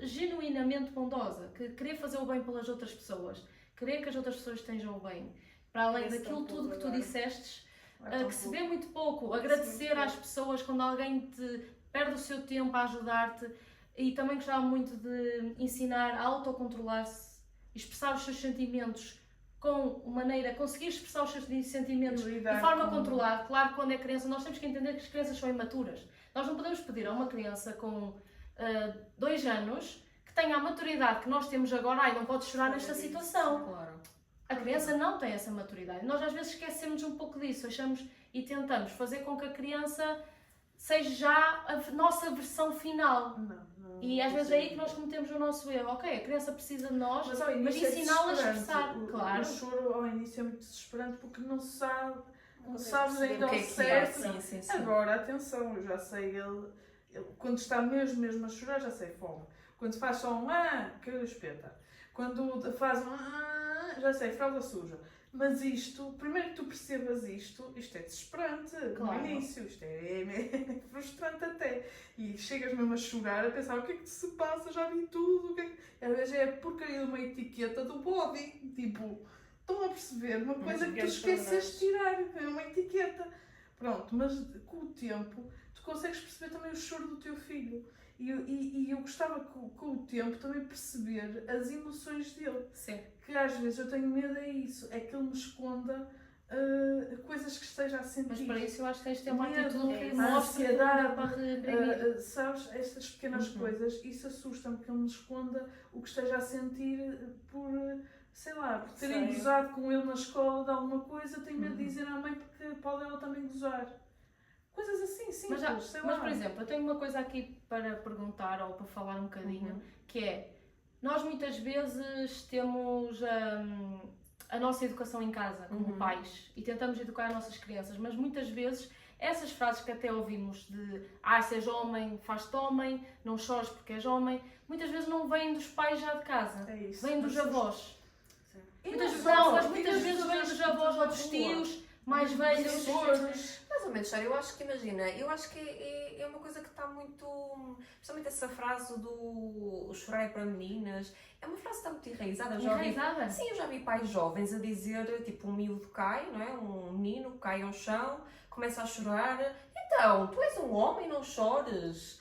[SPEAKER 3] genuinamente bondosa, que querer fazer o bem pelas outras pessoas, querer que as outras pessoas estejam bem, para além
[SPEAKER 4] Esse
[SPEAKER 3] daquilo
[SPEAKER 4] tão
[SPEAKER 3] tudo que tu
[SPEAKER 4] agora.
[SPEAKER 3] dissestes,
[SPEAKER 2] Então,
[SPEAKER 3] que se vê muito pouco, agradecer às pessoas quando alguém te perde o seu tempo a ajudar-te, e também gostava muito de ensinar a autocontrolar-se, expressar os seus sentimentos com maneira, conseguir expressar os seus sentimentos de
[SPEAKER 2] lidar
[SPEAKER 3] forma
[SPEAKER 2] com-
[SPEAKER 3] controlada. Claro que quando é criança, nós temos que entender que as crianças são imaturas. Nós não podemos pedir a uma criança com 2 anos que tenha a maturidade que nós temos agora, ai, não podes chorar nesta situação.
[SPEAKER 1] Claro.
[SPEAKER 3] A criança não tem essa maturidade. Nós às vezes esquecemos um pouco disso, achamos e tentamos fazer com que a criança seja já a nossa versão final.
[SPEAKER 2] Não,
[SPEAKER 3] E às vezes é aí que nós cometemos o nosso erro. Ok, a criança precisa de nós,
[SPEAKER 2] Mas ao
[SPEAKER 3] mas
[SPEAKER 2] início é
[SPEAKER 3] ensiná-la a
[SPEAKER 2] desesperante.
[SPEAKER 3] expressar. Claro.
[SPEAKER 2] O choro ao início é muito desesperante porque não sabe, não
[SPEAKER 4] consegue
[SPEAKER 2] sabes
[SPEAKER 4] perceber
[SPEAKER 2] ainda
[SPEAKER 1] O que
[SPEAKER 2] ao
[SPEAKER 1] é que é?
[SPEAKER 2] certo.
[SPEAKER 1] Sim.
[SPEAKER 2] Agora, atenção, eu já sei, Quando está mesmo a chorar, já sei, fome. Quando faz só um quero espeta. Quando faz um já sei, fralda suja. Mas isto, primeiro que tu percebas isto é desesperante
[SPEAKER 3] Claro.
[SPEAKER 2] no início, isto é frustrante até. E chegas mesmo a chorar, a pensar, o que é que se passa? Já vi tudo. O que é que... Às vezes é a porcaria de uma etiqueta do body. Tipo, estão a perceber? Uma coisa que tu esqueceste de tirar, é uma etiqueta. Pronto, mas com o tempo, tu consegues perceber também o choro do teu filho. E eu gostava com o tempo também perceber as emoções dele.
[SPEAKER 3] Sim.
[SPEAKER 2] Que às vezes eu tenho medo isso, é que ele me esconda coisas que esteja a sentir.
[SPEAKER 3] Mas para isso eu acho que tens de ter uma
[SPEAKER 2] Medo,
[SPEAKER 3] atitude que
[SPEAKER 2] a
[SPEAKER 3] mostre
[SPEAKER 2] ansiedade,
[SPEAKER 3] para reprimir.
[SPEAKER 2] sabes, estas pequenas coisas, isso assusta-me, que ele me esconda o que esteja a sentir por, sei lá, por terem
[SPEAKER 4] Sei.
[SPEAKER 2] gozado com ele na escola de alguma coisa, tenho medo de dizer à mãe porque pode ela também gozar. Coisas assim, simples, sei lá.
[SPEAKER 3] Mas, por exemplo, eu tenho uma coisa aqui para perguntar ou para falar um bocadinho, que é, nós muitas vezes temos a nossa educação em casa, como pais, e tentamos educar as nossas crianças, mas muitas vezes essas frases que até ouvimos de se és homem, faz-te homem, não chores porque és homem, muitas vezes não vêm dos pais já de casa,
[SPEAKER 2] É isso.
[SPEAKER 3] vêm dos avós.
[SPEAKER 2] E
[SPEAKER 3] Muitas
[SPEAKER 2] não
[SPEAKER 3] vezes,
[SPEAKER 2] só,
[SPEAKER 3] mas muitas vezes vêm dos avós ou dos tios, mais velhos.
[SPEAKER 1] Mais ou menos, sério, eu acho que imagina, eu acho que é uma coisa que está muito. Principalmente essa frase do chorar é para meninas, é uma frase que está muito enraizada.
[SPEAKER 3] Enraizada?
[SPEAKER 1] Sim, eu já vi pais jovens a dizer, tipo, um miúdo cai, não é? Um menino cai ao chão, começa a chorar. Então, tu és um homem, não chores.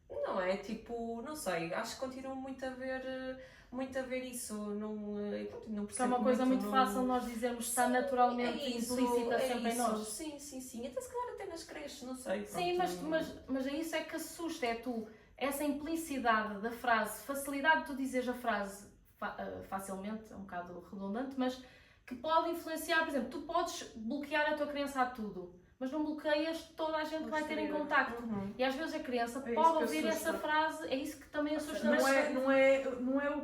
[SPEAKER 1] Não é? Tipo, não sei, acho que continuo muito a ver isso. Não
[SPEAKER 3] Que é uma coisa muito fácil nós dizermos que está naturalmente implícita sempre em nós.
[SPEAKER 1] Sim. Até se calhar até nas creches, não sei.
[SPEAKER 3] Sim, mas é isso é que assusta, é tu, essa implicidade da frase, facilidade de tu dizeres a frase facilmente, é um bocado redundante, mas que pode influenciar, por exemplo, tu podes bloquear a tua criança a tudo, mas não bloqueias toda a gente que vai ter em contacto. E às vezes a criança
[SPEAKER 2] É isso
[SPEAKER 3] pode
[SPEAKER 2] que
[SPEAKER 3] ouvir
[SPEAKER 2] assusta.
[SPEAKER 3] essa frase, é isso que também assusta.
[SPEAKER 2] Não é o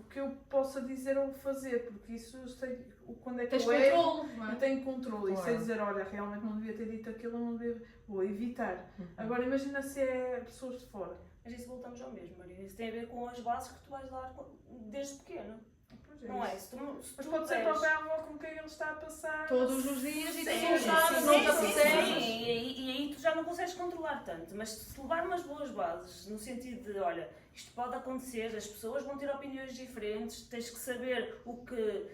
[SPEAKER 2] que eu possa dizer ou fazer, porque isso eu sei quando é que
[SPEAKER 3] Tens
[SPEAKER 2] eu erro,
[SPEAKER 3] controle, não é?
[SPEAKER 2] eu tenho controle e sei
[SPEAKER 1] Claro.
[SPEAKER 2] dizer, olha, realmente não devia ter dito aquilo, não devia, vou evitar. Agora imagina se é pessoas de fora.
[SPEAKER 4] Mas isso voltamos ao mesmo, Maria. Isso tem a ver com as bases que tu vais dar desde pequeno.
[SPEAKER 2] Pois é
[SPEAKER 4] Não é?
[SPEAKER 2] isso.
[SPEAKER 4] Se
[SPEAKER 2] Mas
[SPEAKER 4] tu
[SPEAKER 2] pode ser
[SPEAKER 4] deres-
[SPEAKER 2] para a avó com quem ele está a passar.
[SPEAKER 3] Todos os dias e tu
[SPEAKER 4] Sim,
[SPEAKER 3] não sabes, não te apercebes.
[SPEAKER 4] E aí tu já não consegues controlar tanto, mas se levar umas boas bases, no sentido de, olha, isto pode acontecer, as pessoas vão ter opiniões diferentes, tens que saber o que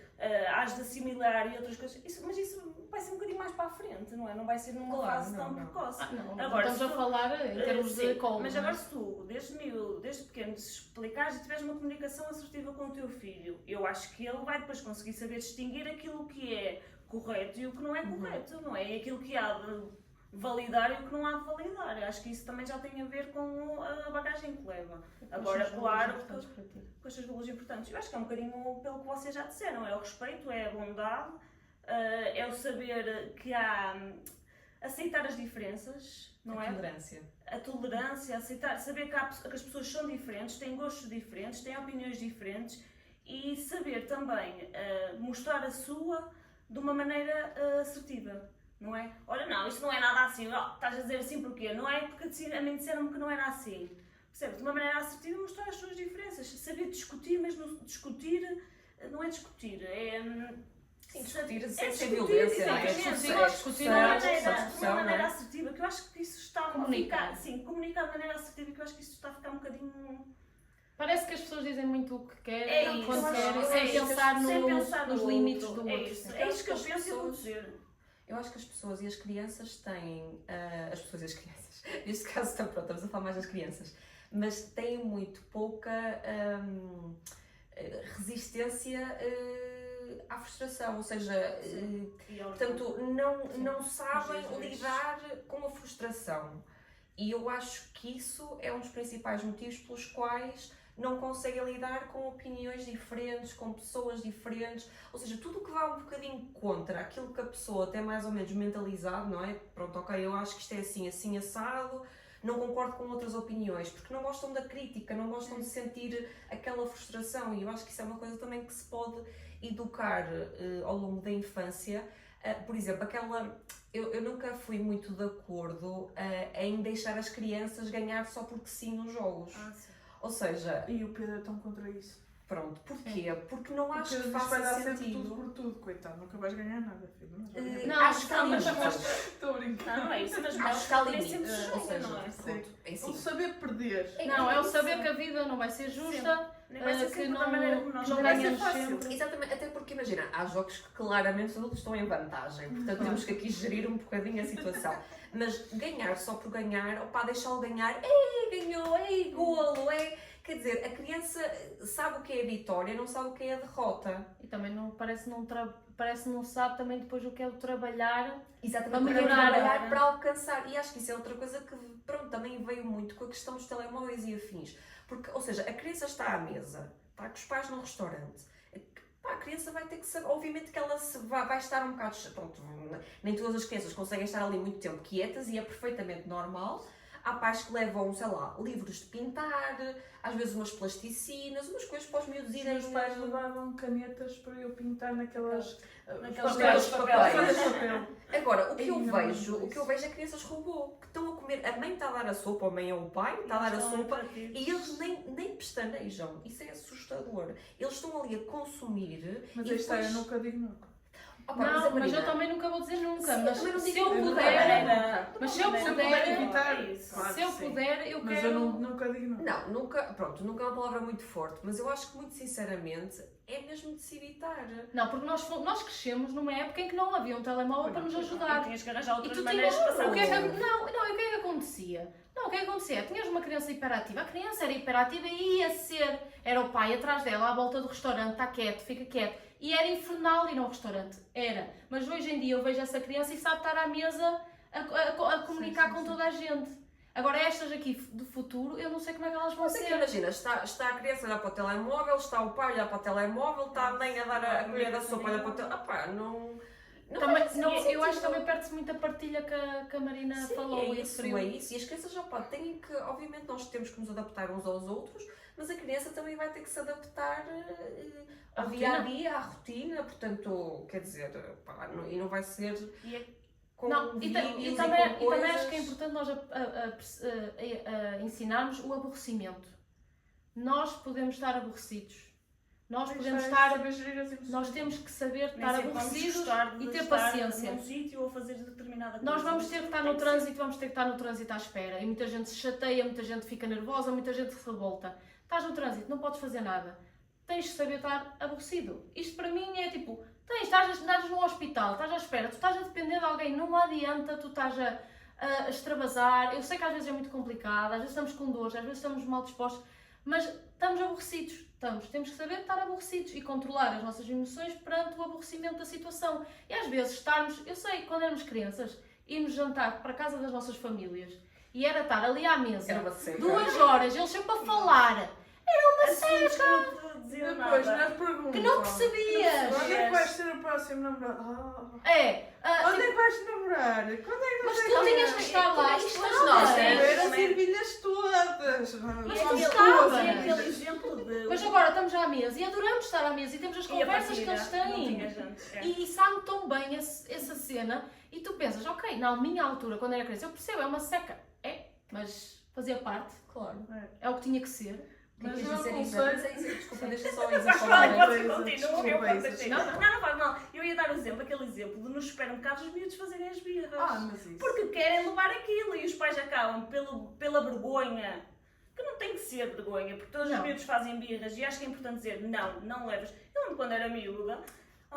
[SPEAKER 4] has de assimilar e outras coisas, mas isso vai ser um bocadinho mais para a frente, não é? Não vai ser numa
[SPEAKER 1] Claro,
[SPEAKER 4] fase tão
[SPEAKER 1] não.
[SPEAKER 4] precoce.
[SPEAKER 3] Não,
[SPEAKER 4] Agora,
[SPEAKER 3] estamos
[SPEAKER 4] se
[SPEAKER 3] a
[SPEAKER 4] tu-
[SPEAKER 3] falar em termos de
[SPEAKER 4] Sim,
[SPEAKER 3] colo.
[SPEAKER 4] mas
[SPEAKER 3] não é?
[SPEAKER 4] agora se tu, desde pequeno, te explicares e tiveres uma comunicação assertiva com o teu filho, eu acho que ele vai depois conseguir saber distinguir aquilo que é correto e o que não é correto, não é? E aquilo que há de validar e o que não há de validar. Eu acho que isso também já tem a ver com a bagagem que leva. Agora, claro, com estas valores importantes. Eu acho que é um bocadinho pelo que vocês já disseram, é o respeito, é a bondade, é o saber que há... aceitar as diferenças, não é? A tolerância, aceitar, saber que as pessoas são diferentes, têm gostos diferentes, têm opiniões diferentes e saber também mostrar a sua de uma maneira assertiva, não é? Olha, não, isto não é nada assim, estás a dizer assim porquê? Não é porque a mim disseram-me que não era assim. Percebe? De uma maneira assertiva mostrar as suas diferenças, saber discutir, mas discutir não é discutir, é...
[SPEAKER 1] Sim, discutir
[SPEAKER 4] sem
[SPEAKER 1] sem violência, não é?
[SPEAKER 3] Discutir
[SPEAKER 4] de uma maneira assertiva, que eu acho que isso está a
[SPEAKER 3] Comunicar.
[SPEAKER 4] ficar, sim, comunicar de maneira assertiva, que eu acho que isso está a ficar um bocadinho...
[SPEAKER 3] Parece que as pessoas dizem muito o que querem,
[SPEAKER 4] É isso,
[SPEAKER 3] quando querem,
[SPEAKER 4] é
[SPEAKER 3] sem
[SPEAKER 4] isso,
[SPEAKER 3] pensar,
[SPEAKER 4] sem pensar
[SPEAKER 3] nos
[SPEAKER 4] no
[SPEAKER 3] limites
[SPEAKER 4] outro,
[SPEAKER 3] do
[SPEAKER 4] é
[SPEAKER 3] outro.
[SPEAKER 4] isso.
[SPEAKER 3] sim.
[SPEAKER 4] É isso que eu penso e eu vou dizer.
[SPEAKER 1] Eu acho que as pessoas e as crianças têm. As pessoas e as crianças. Neste caso, estamos a falar mais das crianças. Mas têm muito pouca resistência à frustração. Ou seja, portanto, não sabem lidar com a frustração. E eu acho que isso é um dos principais motivos pelos quais não conseguem lidar com opiniões diferentes, com pessoas diferentes, ou seja, tudo o que vá um bocadinho contra aquilo que a pessoa tem mais ou menos mentalizado, não é? Pronto, ok, eu acho que isto é assim, assim assado, não concordo com outras opiniões, porque não gostam da crítica, não gostam de sentir aquela frustração, e eu acho que isso é uma coisa também que se pode educar ao longo da infância, por exemplo, eu nunca fui muito de acordo em deixar as crianças ganhar só porque sim nos jogos.
[SPEAKER 4] Sim.
[SPEAKER 1] Ou seja,
[SPEAKER 2] E o Pedro é tão contra isso.
[SPEAKER 1] pronto, porquê? Porque não
[SPEAKER 2] O
[SPEAKER 1] acho
[SPEAKER 2] Pedro
[SPEAKER 1] que
[SPEAKER 2] diz que vai dar
[SPEAKER 1] faça
[SPEAKER 2] sempre tudo
[SPEAKER 1] sentido.
[SPEAKER 2] por tudo, coitado, nunca vais ganhar nada, filho. Não vais ganhar
[SPEAKER 3] Não,
[SPEAKER 2] nada.
[SPEAKER 1] Acho que há limites.
[SPEAKER 2] Estou a brincar.
[SPEAKER 4] Não, é isso, mas
[SPEAKER 1] Acho que há
[SPEAKER 4] nem
[SPEAKER 1] limites.
[SPEAKER 4] sempre se
[SPEAKER 1] Ou
[SPEAKER 4] joga,
[SPEAKER 1] seja,
[SPEAKER 4] não é?
[SPEAKER 1] pronto, é
[SPEAKER 2] O
[SPEAKER 1] assim.
[SPEAKER 2] saber perder.
[SPEAKER 3] Não, é o
[SPEAKER 4] isso.
[SPEAKER 3] saber que a vida não vai ser justa,
[SPEAKER 4] Nem vai ser
[SPEAKER 3] que
[SPEAKER 4] sempre
[SPEAKER 3] não,
[SPEAKER 4] da maneira como nós
[SPEAKER 3] que não
[SPEAKER 2] vai ser
[SPEAKER 3] ganhamos
[SPEAKER 2] fácil.
[SPEAKER 3] sempre.
[SPEAKER 1] Exatamente, até porque imagina, há jogos que claramente os adultos estão em vantagem, portanto temos que aqui gerir um bocadinho a situação. Mas ganhar só por ganhar, opá, deixá-lo ganhar, ganhou, golo, Quer dizer, a criança sabe o que é a vitória, não sabe o que é a derrota.
[SPEAKER 3] E também não parece não sabe também depois o que é o trabalhar.
[SPEAKER 1] Exatamente,
[SPEAKER 3] Para
[SPEAKER 1] para
[SPEAKER 3] melhorar,
[SPEAKER 1] trabalhar, para alcançar. E acho que isso é outra coisa que, pronto, também veio muito com a questão dos telemóveis e afins. Porque, ou seja, a criança está à mesa, está com os pais no restaurante. A criança vai ter que saber, obviamente que ela vai estar um bocado, pronto, nem todas as crianças conseguem estar ali muito tempo quietas e é perfeitamente normal. Há pais que levam, sei lá, livros de pintar, às vezes umas plasticinas, umas coisas para os miúdos
[SPEAKER 2] Os
[SPEAKER 1] irem...
[SPEAKER 2] meus pais levavam canetas para eu pintar naquelas
[SPEAKER 4] Naqueles papéis.
[SPEAKER 2] folhas de papel.
[SPEAKER 1] Agora, o que eu
[SPEAKER 2] Ai, não,
[SPEAKER 1] vejo,
[SPEAKER 2] não,
[SPEAKER 1] o que eu vejo é crianças robô, que estão a comer, a mãe está a dar a sopa, a mãe ou o pai está a dar a sopa, e eles nem pestanejam. Isso é assustador. Eles estão ali a consumir.
[SPEAKER 2] Mas
[SPEAKER 1] e
[SPEAKER 2] aí está, eu
[SPEAKER 1] depois...
[SPEAKER 2] nunca digo nunca.
[SPEAKER 1] Opa,
[SPEAKER 3] Não, mas
[SPEAKER 1] Marina,
[SPEAKER 3] eu também nunca vou dizer nunca.
[SPEAKER 1] Sim,
[SPEAKER 3] Mas
[SPEAKER 1] eu também não
[SPEAKER 3] se
[SPEAKER 1] digo
[SPEAKER 3] eu
[SPEAKER 1] nunca.
[SPEAKER 3] puder,
[SPEAKER 2] Mas
[SPEAKER 3] se eu puder
[SPEAKER 2] evitar,
[SPEAKER 3] se eu
[SPEAKER 2] sim.
[SPEAKER 3] puder, eu
[SPEAKER 2] Mas
[SPEAKER 3] quero.
[SPEAKER 2] eu nunca digo nunca.
[SPEAKER 1] Não, nunca, pronto, nunca é uma palavra muito forte, mas eu acho que muito sinceramente é mesmo de se evitar.
[SPEAKER 3] Não, porque nós crescemos numa época em que não havia um telemóvel para nos ajudar.
[SPEAKER 4] Tinhas que arranjar
[SPEAKER 3] E
[SPEAKER 4] outras
[SPEAKER 3] tu
[SPEAKER 4] maneiras
[SPEAKER 3] tinhas.
[SPEAKER 4] de passar
[SPEAKER 3] O que é que,
[SPEAKER 4] o tempo.
[SPEAKER 3] não, e o que é que acontecia? Não, o que é que acontecia? Tinhas uma criança hiperativa. A criança era hiperativa e ia ser. Era o pai atrás dela, à volta do restaurante, está quieto, fica quieto. E era infernal ir ao restaurante. Era. Mas hoje em dia eu vejo essa criança e sabe estar à mesa a comunicar com toda a gente. Agora estas aqui do futuro, eu não sei como é que elas vão
[SPEAKER 1] Mas é que
[SPEAKER 3] ser.
[SPEAKER 1] imagina, está a criança a olhar para o telemóvel, está o pai a olhar para o telemóvel, está a mãe a dar a colher da sopa a olhar para o telemóvel. Opá, não
[SPEAKER 3] Também,
[SPEAKER 1] faz
[SPEAKER 3] não,
[SPEAKER 1] sentido.
[SPEAKER 3] eu acho que também perde-se muito a partilha que a Marina
[SPEAKER 1] Sim,
[SPEAKER 3] falou
[SPEAKER 1] é
[SPEAKER 3] e
[SPEAKER 1] isso,
[SPEAKER 3] referiu.
[SPEAKER 1] é isso. E as crianças já têm que, obviamente nós temos que nos adaptar uns aos outros, mas a criança também vai ter que se adaptar ao dia a dia, à rotina, portanto, quer dizer, pá, e não vai ser com
[SPEAKER 3] Não, e
[SPEAKER 1] vídeos
[SPEAKER 3] também
[SPEAKER 1] com
[SPEAKER 3] acho que é
[SPEAKER 1] coisas.
[SPEAKER 3] importante nós ensinarmos o aborrecimento. Nós podemos estar aborrecidos. Nós podemos estar. Nós temos que saber estar aborrecidos e ter paciência.
[SPEAKER 4] Num sítio ou fazer determinada coisa.
[SPEAKER 3] Nós vamos ter que estar no trânsito, vamos ter que estar no trânsito à espera. E muita gente se chateia, muita gente fica nervosa, muita gente se revolta. Estás no trânsito, não podes fazer nada. Tens de saber estar aborrecido. Isto para mim é tipo, estás no hospital, estás à espera, tu estás a depender de alguém, não adianta, tu estás a extravasar. Eu sei que às vezes é muito complicado, às vezes estamos com dores, às vezes estamos mal dispostos, mas estamos aborrecidos. Temos que saber estar aborrecidos e controlar as nossas emoções perante o aborrecimento da situação. E às vezes eu sei, quando éramos crianças, íamos jantar para a casa das nossas famílias e era estar ali à mesa,
[SPEAKER 1] Era uma seca.
[SPEAKER 3] 2 horas, eles sempre a falar.
[SPEAKER 2] Depois, nas perguntas.
[SPEAKER 3] Que não percebias!
[SPEAKER 2] Quando é que vais ser o próximo namorado?
[SPEAKER 3] Tipo,
[SPEAKER 2] Quando é que vais namorar? Quando é que
[SPEAKER 3] mas
[SPEAKER 2] vais
[SPEAKER 3] tu tinhas que estar lá,
[SPEAKER 1] Isto
[SPEAKER 3] estavas.
[SPEAKER 1] nós,
[SPEAKER 2] As ervilhas todas.
[SPEAKER 3] Mas
[SPEAKER 4] E
[SPEAKER 3] tu
[SPEAKER 4] aquele-
[SPEAKER 3] estavas.
[SPEAKER 4] e aquele exemplo de...
[SPEAKER 3] Mas agora estamos à mesa e adoramos estar à mesa e temos as
[SPEAKER 4] E a
[SPEAKER 3] conversas que
[SPEAKER 4] partilha,
[SPEAKER 3] eles
[SPEAKER 4] não
[SPEAKER 3] têm.
[SPEAKER 4] tinha gente, é.
[SPEAKER 3] E sabe tão bem essa cena e tu pensas, ok, na minha altura, quando era criança, eu percebo, é uma seca. Mas fazia parte,
[SPEAKER 1] Claro.
[SPEAKER 3] é o que tinha que ser.
[SPEAKER 2] Mas
[SPEAKER 1] Quis
[SPEAKER 2] eu
[SPEAKER 1] dizer isso,
[SPEAKER 2] aconselho-
[SPEAKER 1] mas é isso, desculpa, deixa só a Isa
[SPEAKER 4] Faz
[SPEAKER 1] falar.
[SPEAKER 4] mal, pode
[SPEAKER 2] Isa,
[SPEAKER 4] continuar,
[SPEAKER 2] desculpa,
[SPEAKER 4] eu posso
[SPEAKER 2] Isa,
[SPEAKER 4] deixar.
[SPEAKER 3] desculpa.
[SPEAKER 4] Não faz mal. Eu ia dar o exemplo, aquele exemplo de nos supermercados os miúdos fazerem as birras.
[SPEAKER 2] Mas isso.
[SPEAKER 4] Porque querem levar aquilo e os pais acabam pela vergonha, que não tem que ser vergonha, porque todos os
[SPEAKER 3] Não.
[SPEAKER 4] miúdos fazem birras e acho que é importante dizer não leves. Eu lembro quando era miúda,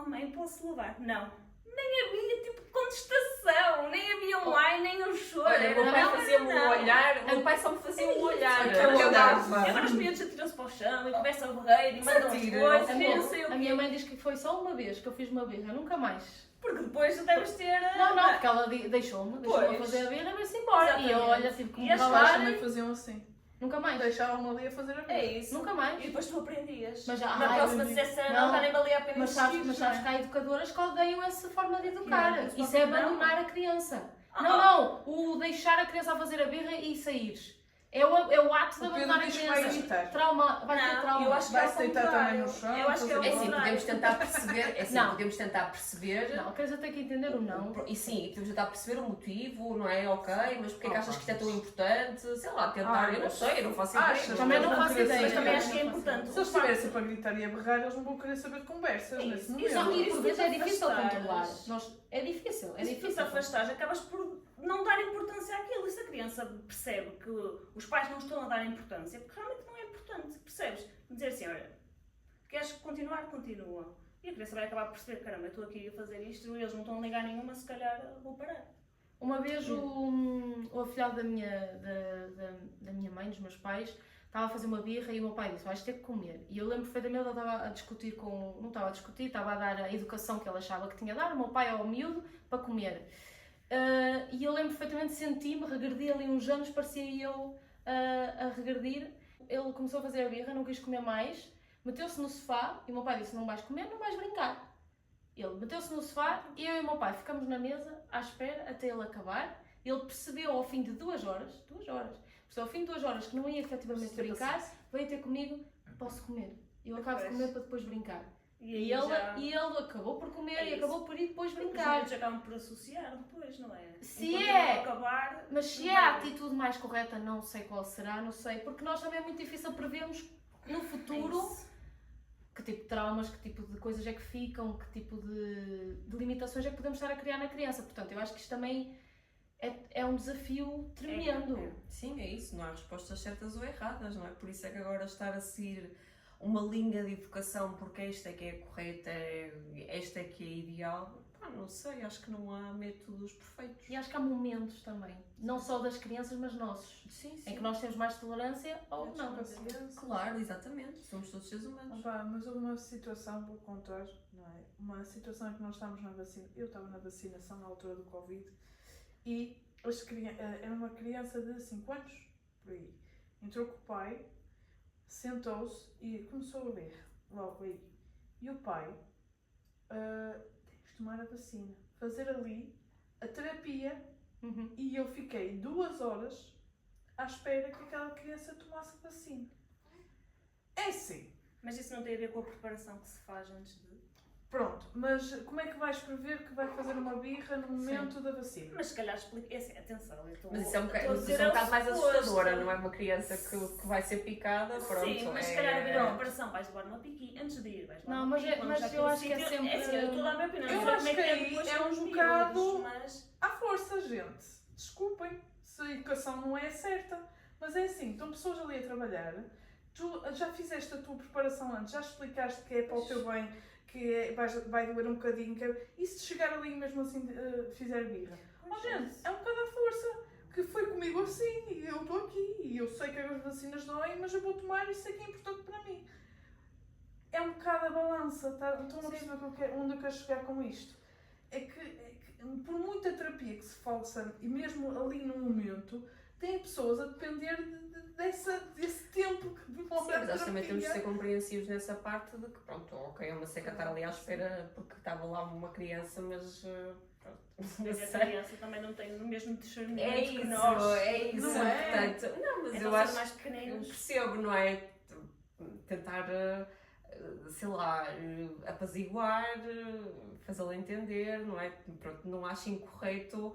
[SPEAKER 4] mãe, posso levar? Não. Nem havia tipo contestação, nem havia um ai, nem um choro.
[SPEAKER 1] Olha, o meu pai
[SPEAKER 4] Não,
[SPEAKER 1] fazia-me um
[SPEAKER 4] não.
[SPEAKER 1] olhar, o meu pai só me fazia um olhar.
[SPEAKER 2] Aquele
[SPEAKER 1] Eu
[SPEAKER 2] olhar,
[SPEAKER 1] dava.
[SPEAKER 4] E agora os miúdos atiram-se para o chão e começam a borreiro e mandam as
[SPEAKER 1] Atira.
[SPEAKER 4] coisas
[SPEAKER 3] A
[SPEAKER 4] e
[SPEAKER 3] minha,
[SPEAKER 4] não sei o
[SPEAKER 3] a
[SPEAKER 4] quê.
[SPEAKER 3] minha mãe diz que foi só uma vez que eu fiz uma birra, nunca mais.
[SPEAKER 4] Porque depois tu deves ter...
[SPEAKER 3] Não, porque ela deixou-me
[SPEAKER 4] Pois.
[SPEAKER 3] fazer a birra e veio-se embora. E eu,
[SPEAKER 4] Exatamente.
[SPEAKER 3] olha, tive que
[SPEAKER 4] E
[SPEAKER 3] me
[SPEAKER 4] as
[SPEAKER 2] Os pais
[SPEAKER 3] calar,
[SPEAKER 2] também faziam assim.
[SPEAKER 3] nunca mais.
[SPEAKER 2] Deixavam-me ali a fazer a vida.
[SPEAKER 4] É isso.
[SPEAKER 3] Nunca mais.
[SPEAKER 4] E depois tu aprendias.
[SPEAKER 3] Mas já-
[SPEAKER 4] Na
[SPEAKER 3] ai,
[SPEAKER 4] próxima
[SPEAKER 2] meu
[SPEAKER 4] sessão
[SPEAKER 3] Deus.
[SPEAKER 4] não,
[SPEAKER 3] Não.
[SPEAKER 4] já nem valia a pena
[SPEAKER 3] Mas
[SPEAKER 4] insistir,
[SPEAKER 3] sabes
[SPEAKER 4] não é?
[SPEAKER 3] que há educadoras que odeiam essa forma de educar.
[SPEAKER 4] Não,
[SPEAKER 3] Isso é
[SPEAKER 4] não.
[SPEAKER 3] abandonar a criança.
[SPEAKER 4] Ah.
[SPEAKER 3] Não, o deixar a criança a fazer a birra e sair. É o ato de
[SPEAKER 2] O Pedro
[SPEAKER 3] abandonar a
[SPEAKER 2] diz que vai
[SPEAKER 3] criança.
[SPEAKER 2] imitar.
[SPEAKER 3] Vai ter
[SPEAKER 4] Não,
[SPEAKER 3] trauma.
[SPEAKER 4] eu acho que
[SPEAKER 2] Vai-se deitar também no
[SPEAKER 4] contrário.
[SPEAKER 2] chão,
[SPEAKER 4] Eu acho que é o
[SPEAKER 2] fazer-
[SPEAKER 1] É assim,
[SPEAKER 4] contrário.
[SPEAKER 1] podemos tentar perceber,
[SPEAKER 3] Não.
[SPEAKER 1] podemos tentar perceber.
[SPEAKER 3] Não, a criança tem que entender o não.
[SPEAKER 1] E sim, podemos tentar perceber o motivo, não é? Ok, mas porque é que
[SPEAKER 2] Ah,
[SPEAKER 1] achas que isto é tão
[SPEAKER 2] mas-
[SPEAKER 1] importante? Sei lá, tentar, eu não sei, eu não faço
[SPEAKER 2] Achas?
[SPEAKER 1] ideia.
[SPEAKER 3] Também não
[SPEAKER 2] Eles
[SPEAKER 3] faço
[SPEAKER 2] querem
[SPEAKER 3] ideia.
[SPEAKER 4] Mas
[SPEAKER 2] saber.
[SPEAKER 4] também acho que é importante.
[SPEAKER 2] Se eles estiverem sempre a gritar e a berrar, eles não vão querer saber de conversas
[SPEAKER 4] Isso,
[SPEAKER 2] nesse
[SPEAKER 4] isso
[SPEAKER 2] momento.
[SPEAKER 3] Não, e
[SPEAKER 4] Isso
[SPEAKER 3] por
[SPEAKER 4] tu
[SPEAKER 3] vezes
[SPEAKER 4] te
[SPEAKER 3] é difícil
[SPEAKER 4] afastares.
[SPEAKER 3] controlar. É difícil, é
[SPEAKER 4] Se tu te
[SPEAKER 3] difícil.
[SPEAKER 4] afastares, acabas por não dar importância àquilo. E se a criança percebe que os pais não estão a dar importância, porque realmente não é importante, percebes? Dizer assim, olha, queres continuar? Continua. E a criança vai acabar por perceber, caramba, eu estou aqui a fazer isto, eles não estão a ligar nenhuma, se calhar vou parar.
[SPEAKER 3] Uma vez o afilhado da minha mãe, dos meus pais, estava a fazer uma birra e o meu pai disse, vais ter que comer. E eu lembro perfeitamente, ela estava a discutir com... Não estava a discutir, estava a dar a educação que ela achava que tinha a dar, o meu pai ao miúdo, para comer. E eu lembro perfeitamente, senti-me, regredi ali uns anos, parecia eu a regredir. Ele começou a fazer a birra, não quis comer mais, meteu-se no sofá e o meu pai disse, não vais comer, não vais brincar. Ele meteu-se no sofá e eu e o meu pai ficamos na mesa à espera até ele acabar. Ele percebeu ao fim de 2 horas, percebeu ao fim de 2 horas que não ia efetivamente brincar, veio ter comigo, posso comer. Eu acabo de comer para depois brincar.
[SPEAKER 4] aí
[SPEAKER 3] E ele acabou por comer
[SPEAKER 4] É
[SPEAKER 3] e acabou por ir depois
[SPEAKER 4] Os
[SPEAKER 3] brincar.
[SPEAKER 4] miúdos acabam por associar depois, não é?
[SPEAKER 3] Se
[SPEAKER 4] Enquanto
[SPEAKER 3] é.
[SPEAKER 4] não acabar,
[SPEAKER 3] Mas se
[SPEAKER 4] não
[SPEAKER 3] é a
[SPEAKER 4] vai.
[SPEAKER 3] atitude mais correta, não sei qual será, não sei, porque nós também é muito difícil prevermos no
[SPEAKER 4] É
[SPEAKER 3] futuro
[SPEAKER 4] isso.
[SPEAKER 3] que tipo de traumas, que tipo de coisas é que ficam, que tipo de limitações é que podemos estar a criar na criança. Portanto, eu acho que isto também é um desafio tremendo.
[SPEAKER 1] Sim, é isso, não há respostas certas ou erradas, não é? Por isso é que agora estar a seguir uma linha de educação, porque esta é que é correta, esta é que é ideal, pá, não sei, acho que não há métodos perfeitos.
[SPEAKER 3] E acho que há momentos também, não só das crianças, mas nossos,
[SPEAKER 1] Sim,
[SPEAKER 3] em que nós temos mais tolerância ou não.
[SPEAKER 1] Claro, exatamente, somos todos seres humanos.
[SPEAKER 2] Opa, mas houve uma situação, vou contar, não é? Uma situação em que nós estávamos na vacina, eu estava na vacinação na altura do Covid e era uma criança de 5 anos, por aí. Entrou com o pai, sentou-se e começou a ver, logo aí. E o pai, tens de tomar a vacina, fazer ali a terapia.
[SPEAKER 3] Uhum.
[SPEAKER 2] E eu fiquei 2 horas à espera que aquela criança tomasse a vacina. É sim.
[SPEAKER 4] Mas isso não tem a ver com a preparação que se faz antes de...
[SPEAKER 2] Pronto, mas como é que vais prever que vai fazer uma birra no momento da vacina?
[SPEAKER 4] Mas se calhar explica... É assim, atenção, eu estou...
[SPEAKER 1] Mas isso é um
[SPEAKER 4] estou a
[SPEAKER 1] bocado,
[SPEAKER 4] dizer
[SPEAKER 1] isso é um bocado mais
[SPEAKER 4] suposto.
[SPEAKER 1] assustadora, não é? Uma criança que vai ser picada, pronto.
[SPEAKER 4] Sim, mas se calhar a ver a preparação, vais levar uma piqui antes de ir, vais levar
[SPEAKER 3] Não,
[SPEAKER 4] uma
[SPEAKER 3] mas
[SPEAKER 4] piqui,
[SPEAKER 3] é-
[SPEAKER 4] quando
[SPEAKER 3] mas
[SPEAKER 4] já
[SPEAKER 3] eu
[SPEAKER 4] aquele
[SPEAKER 3] acho que é
[SPEAKER 4] sítio-
[SPEAKER 3] sempre-
[SPEAKER 4] É assim, eu estou a dar a minha opinião,
[SPEAKER 2] Eu
[SPEAKER 4] não sei
[SPEAKER 2] acho
[SPEAKER 4] como é
[SPEAKER 2] que
[SPEAKER 4] que é
[SPEAKER 2] aí
[SPEAKER 4] depois
[SPEAKER 2] é
[SPEAKER 4] com
[SPEAKER 2] um
[SPEAKER 4] os
[SPEAKER 2] bocado-
[SPEAKER 4] miúdos, mas...
[SPEAKER 2] À força, gente. Desculpem se a educação não é certa, mas é assim, estão pessoas ali a trabalhar, tu já fizeste a tua preparação antes, já explicaste que é para o teu bem, que vai doer um bocadinho, e se chegar ali mesmo assim fizer birra? Oh, gente, é um bocado à força, que foi comigo assim, e eu estou aqui, e eu sei que as vacinas doem, mas eu vou tomar e isso é que é importante para mim. É um bocado a balança, tá? Estão a perceber onde eu quero chegar com isto? É que por muita terapia que se faça, e mesmo ali no momento, tem pessoas a depender desse tempo que demora
[SPEAKER 1] Sim,
[SPEAKER 2] a
[SPEAKER 1] mas nós também temos de ser
[SPEAKER 2] terapia.
[SPEAKER 1] compreensivos nessa parte de que, pronto, ok, é uma seca estar ali à espera porque estava lá uma criança, mas pronto, não
[SPEAKER 4] Mas essa
[SPEAKER 1] sei.
[SPEAKER 4] criança também não tem o mesmo discernimento
[SPEAKER 1] É
[SPEAKER 4] que
[SPEAKER 1] isso,
[SPEAKER 4] nós.
[SPEAKER 1] é isso,
[SPEAKER 2] Não é?
[SPEAKER 1] portanto, não, mas
[SPEAKER 4] Então,
[SPEAKER 1] eu acho
[SPEAKER 4] mais
[SPEAKER 1] que
[SPEAKER 4] pequeninos.
[SPEAKER 1] percebo, não é? Tentar, sei lá, apaziguar, fazê-lo entender, não é? Pronto, não acho incorreto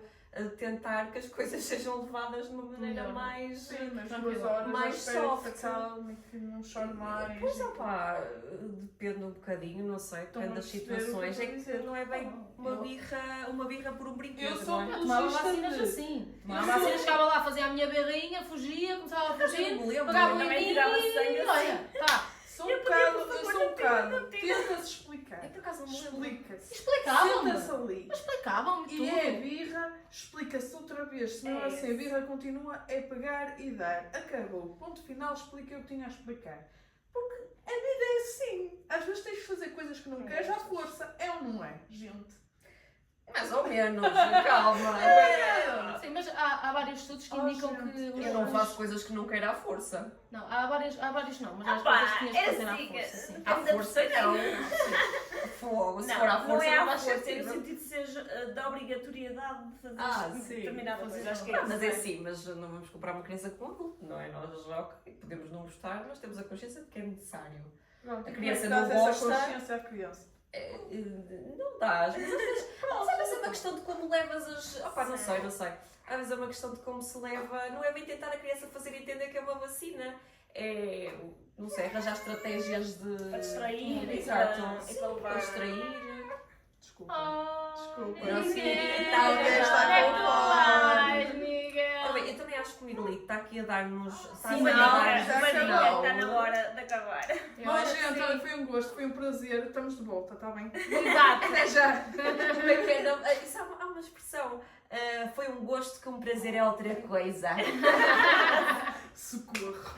[SPEAKER 1] tentar que as coisas sejam levadas de uma maneira
[SPEAKER 3] Melhor.
[SPEAKER 2] Sim,
[SPEAKER 1] mais...
[SPEAKER 2] mas
[SPEAKER 3] Tranquilo.
[SPEAKER 2] 2 horas
[SPEAKER 1] Mais
[SPEAKER 2] à espera
[SPEAKER 1] soft.
[SPEAKER 2] que se acalme, que não chore mais.
[SPEAKER 1] Pois opá, depende um bocadinho, não sei,
[SPEAKER 2] Estão
[SPEAKER 1] depende
[SPEAKER 2] a
[SPEAKER 1] das
[SPEAKER 2] perceber o que
[SPEAKER 1] situações.
[SPEAKER 2] eu
[SPEAKER 1] É
[SPEAKER 2] estou a
[SPEAKER 1] que
[SPEAKER 2] dizer.
[SPEAKER 1] não é bem
[SPEAKER 2] Eu-
[SPEAKER 1] uma birra por um brinquedo,
[SPEAKER 2] Eu sou
[SPEAKER 1] não é?
[SPEAKER 3] Tomava
[SPEAKER 2] Logista
[SPEAKER 3] vacinas
[SPEAKER 2] de-
[SPEAKER 3] assim. Tomava
[SPEAKER 2] Eu sou-
[SPEAKER 3] vacinas, chegava lá, fazia a minha berrinha, fugia, começava a
[SPEAKER 1] Eu
[SPEAKER 3] fugir,
[SPEAKER 1] não me lembro,
[SPEAKER 3] pegava
[SPEAKER 4] também
[SPEAKER 3] em mim
[SPEAKER 4] tirava sangue
[SPEAKER 3] e olha, tá.
[SPEAKER 2] Sou
[SPEAKER 4] Eu
[SPEAKER 2] um
[SPEAKER 4] podia,
[SPEAKER 2] bocado,
[SPEAKER 4] por favor,
[SPEAKER 2] eu sou um
[SPEAKER 4] não
[SPEAKER 2] bocado.
[SPEAKER 4] tenho.
[SPEAKER 2] Tenta-se explicar.
[SPEAKER 1] Eu por acaso não me lembro.
[SPEAKER 2] Explica-se.
[SPEAKER 3] Explicavam-me.
[SPEAKER 2] Senta-se ali.
[SPEAKER 3] Explicavam-me tudo.
[SPEAKER 2] E é birra, explica-se outra vez. Se não é
[SPEAKER 4] É
[SPEAKER 2] assim, a
[SPEAKER 4] esse.
[SPEAKER 2] birra continua, é pegar e dar. Acabou. Ponto final, expliquei o que tinha a explicar. Porque a vida é assim. Às vezes tens de fazer coisas que não queres à força. É ou não é, gente?
[SPEAKER 1] Mais ou menos, calma.
[SPEAKER 3] Sim, mas há vários estudos que indicam que...
[SPEAKER 1] Eu não faço coisas que não quero à força.
[SPEAKER 3] Não, há vários não, mas há
[SPEAKER 4] Ah, pá,
[SPEAKER 3] coisas que tinhas que fazer à
[SPEAKER 4] assim,
[SPEAKER 3] força, sim.
[SPEAKER 1] À força não. Fogo, se for à
[SPEAKER 4] Não
[SPEAKER 1] força
[SPEAKER 4] é
[SPEAKER 1] não
[SPEAKER 4] à
[SPEAKER 1] faz
[SPEAKER 4] força, no
[SPEAKER 1] sentido.
[SPEAKER 4] sentido de ser da obrigatoriedade de fazer
[SPEAKER 1] Sim.
[SPEAKER 4] determinada coisa. Acho que é
[SPEAKER 1] Ah,
[SPEAKER 4] isso.
[SPEAKER 1] mas é assim, mas não vamos comprar uma criança com um adulto, não é? Nós, ok, podemos não gostar, mas temos a consciência de que é necessário.
[SPEAKER 2] Pronto,
[SPEAKER 1] A
[SPEAKER 2] e
[SPEAKER 1] criança
[SPEAKER 2] como é que
[SPEAKER 1] não
[SPEAKER 2] dás essa
[SPEAKER 1] gosta.
[SPEAKER 2] consciência à criança.
[SPEAKER 1] Não dá, às vezes é uma questão de como levas as. Opá, não sei. Às vezes é uma questão de como se leva. Não é bem tentar a criança fazer entender que é uma vacina. É, não sei, arranjar estratégias de.
[SPEAKER 4] Para distrair e
[SPEAKER 1] Exato.
[SPEAKER 4] para
[SPEAKER 1] Sim, para
[SPEAKER 4] levar.
[SPEAKER 1] distrair.
[SPEAKER 2] Desculpa.
[SPEAKER 3] Oh,
[SPEAKER 2] Desculpa.
[SPEAKER 1] Não sei.
[SPEAKER 3] Miguel!
[SPEAKER 2] Alguém está
[SPEAKER 3] É
[SPEAKER 2] com
[SPEAKER 3] que
[SPEAKER 2] fome.
[SPEAKER 3] vai, Miguel!
[SPEAKER 1] Ora bem, eu também acho que o Miguelito está aqui a dar-nos. Está
[SPEAKER 3] Sim,
[SPEAKER 1] a
[SPEAKER 3] não,
[SPEAKER 1] dar-nos
[SPEAKER 2] já
[SPEAKER 4] Mas
[SPEAKER 2] acabou.
[SPEAKER 4] está na hora de acabar.
[SPEAKER 3] Eu
[SPEAKER 2] Bom,
[SPEAKER 3] acho que
[SPEAKER 2] gente,
[SPEAKER 3] sim.
[SPEAKER 2] olha, foi um gosto, foi um prazer. Estamos de volta, está bem?
[SPEAKER 3] Exato!
[SPEAKER 2] Até já.
[SPEAKER 1] Isso há uma expressão. Foi um gosto que um prazer é outra coisa.
[SPEAKER 2] Socorro.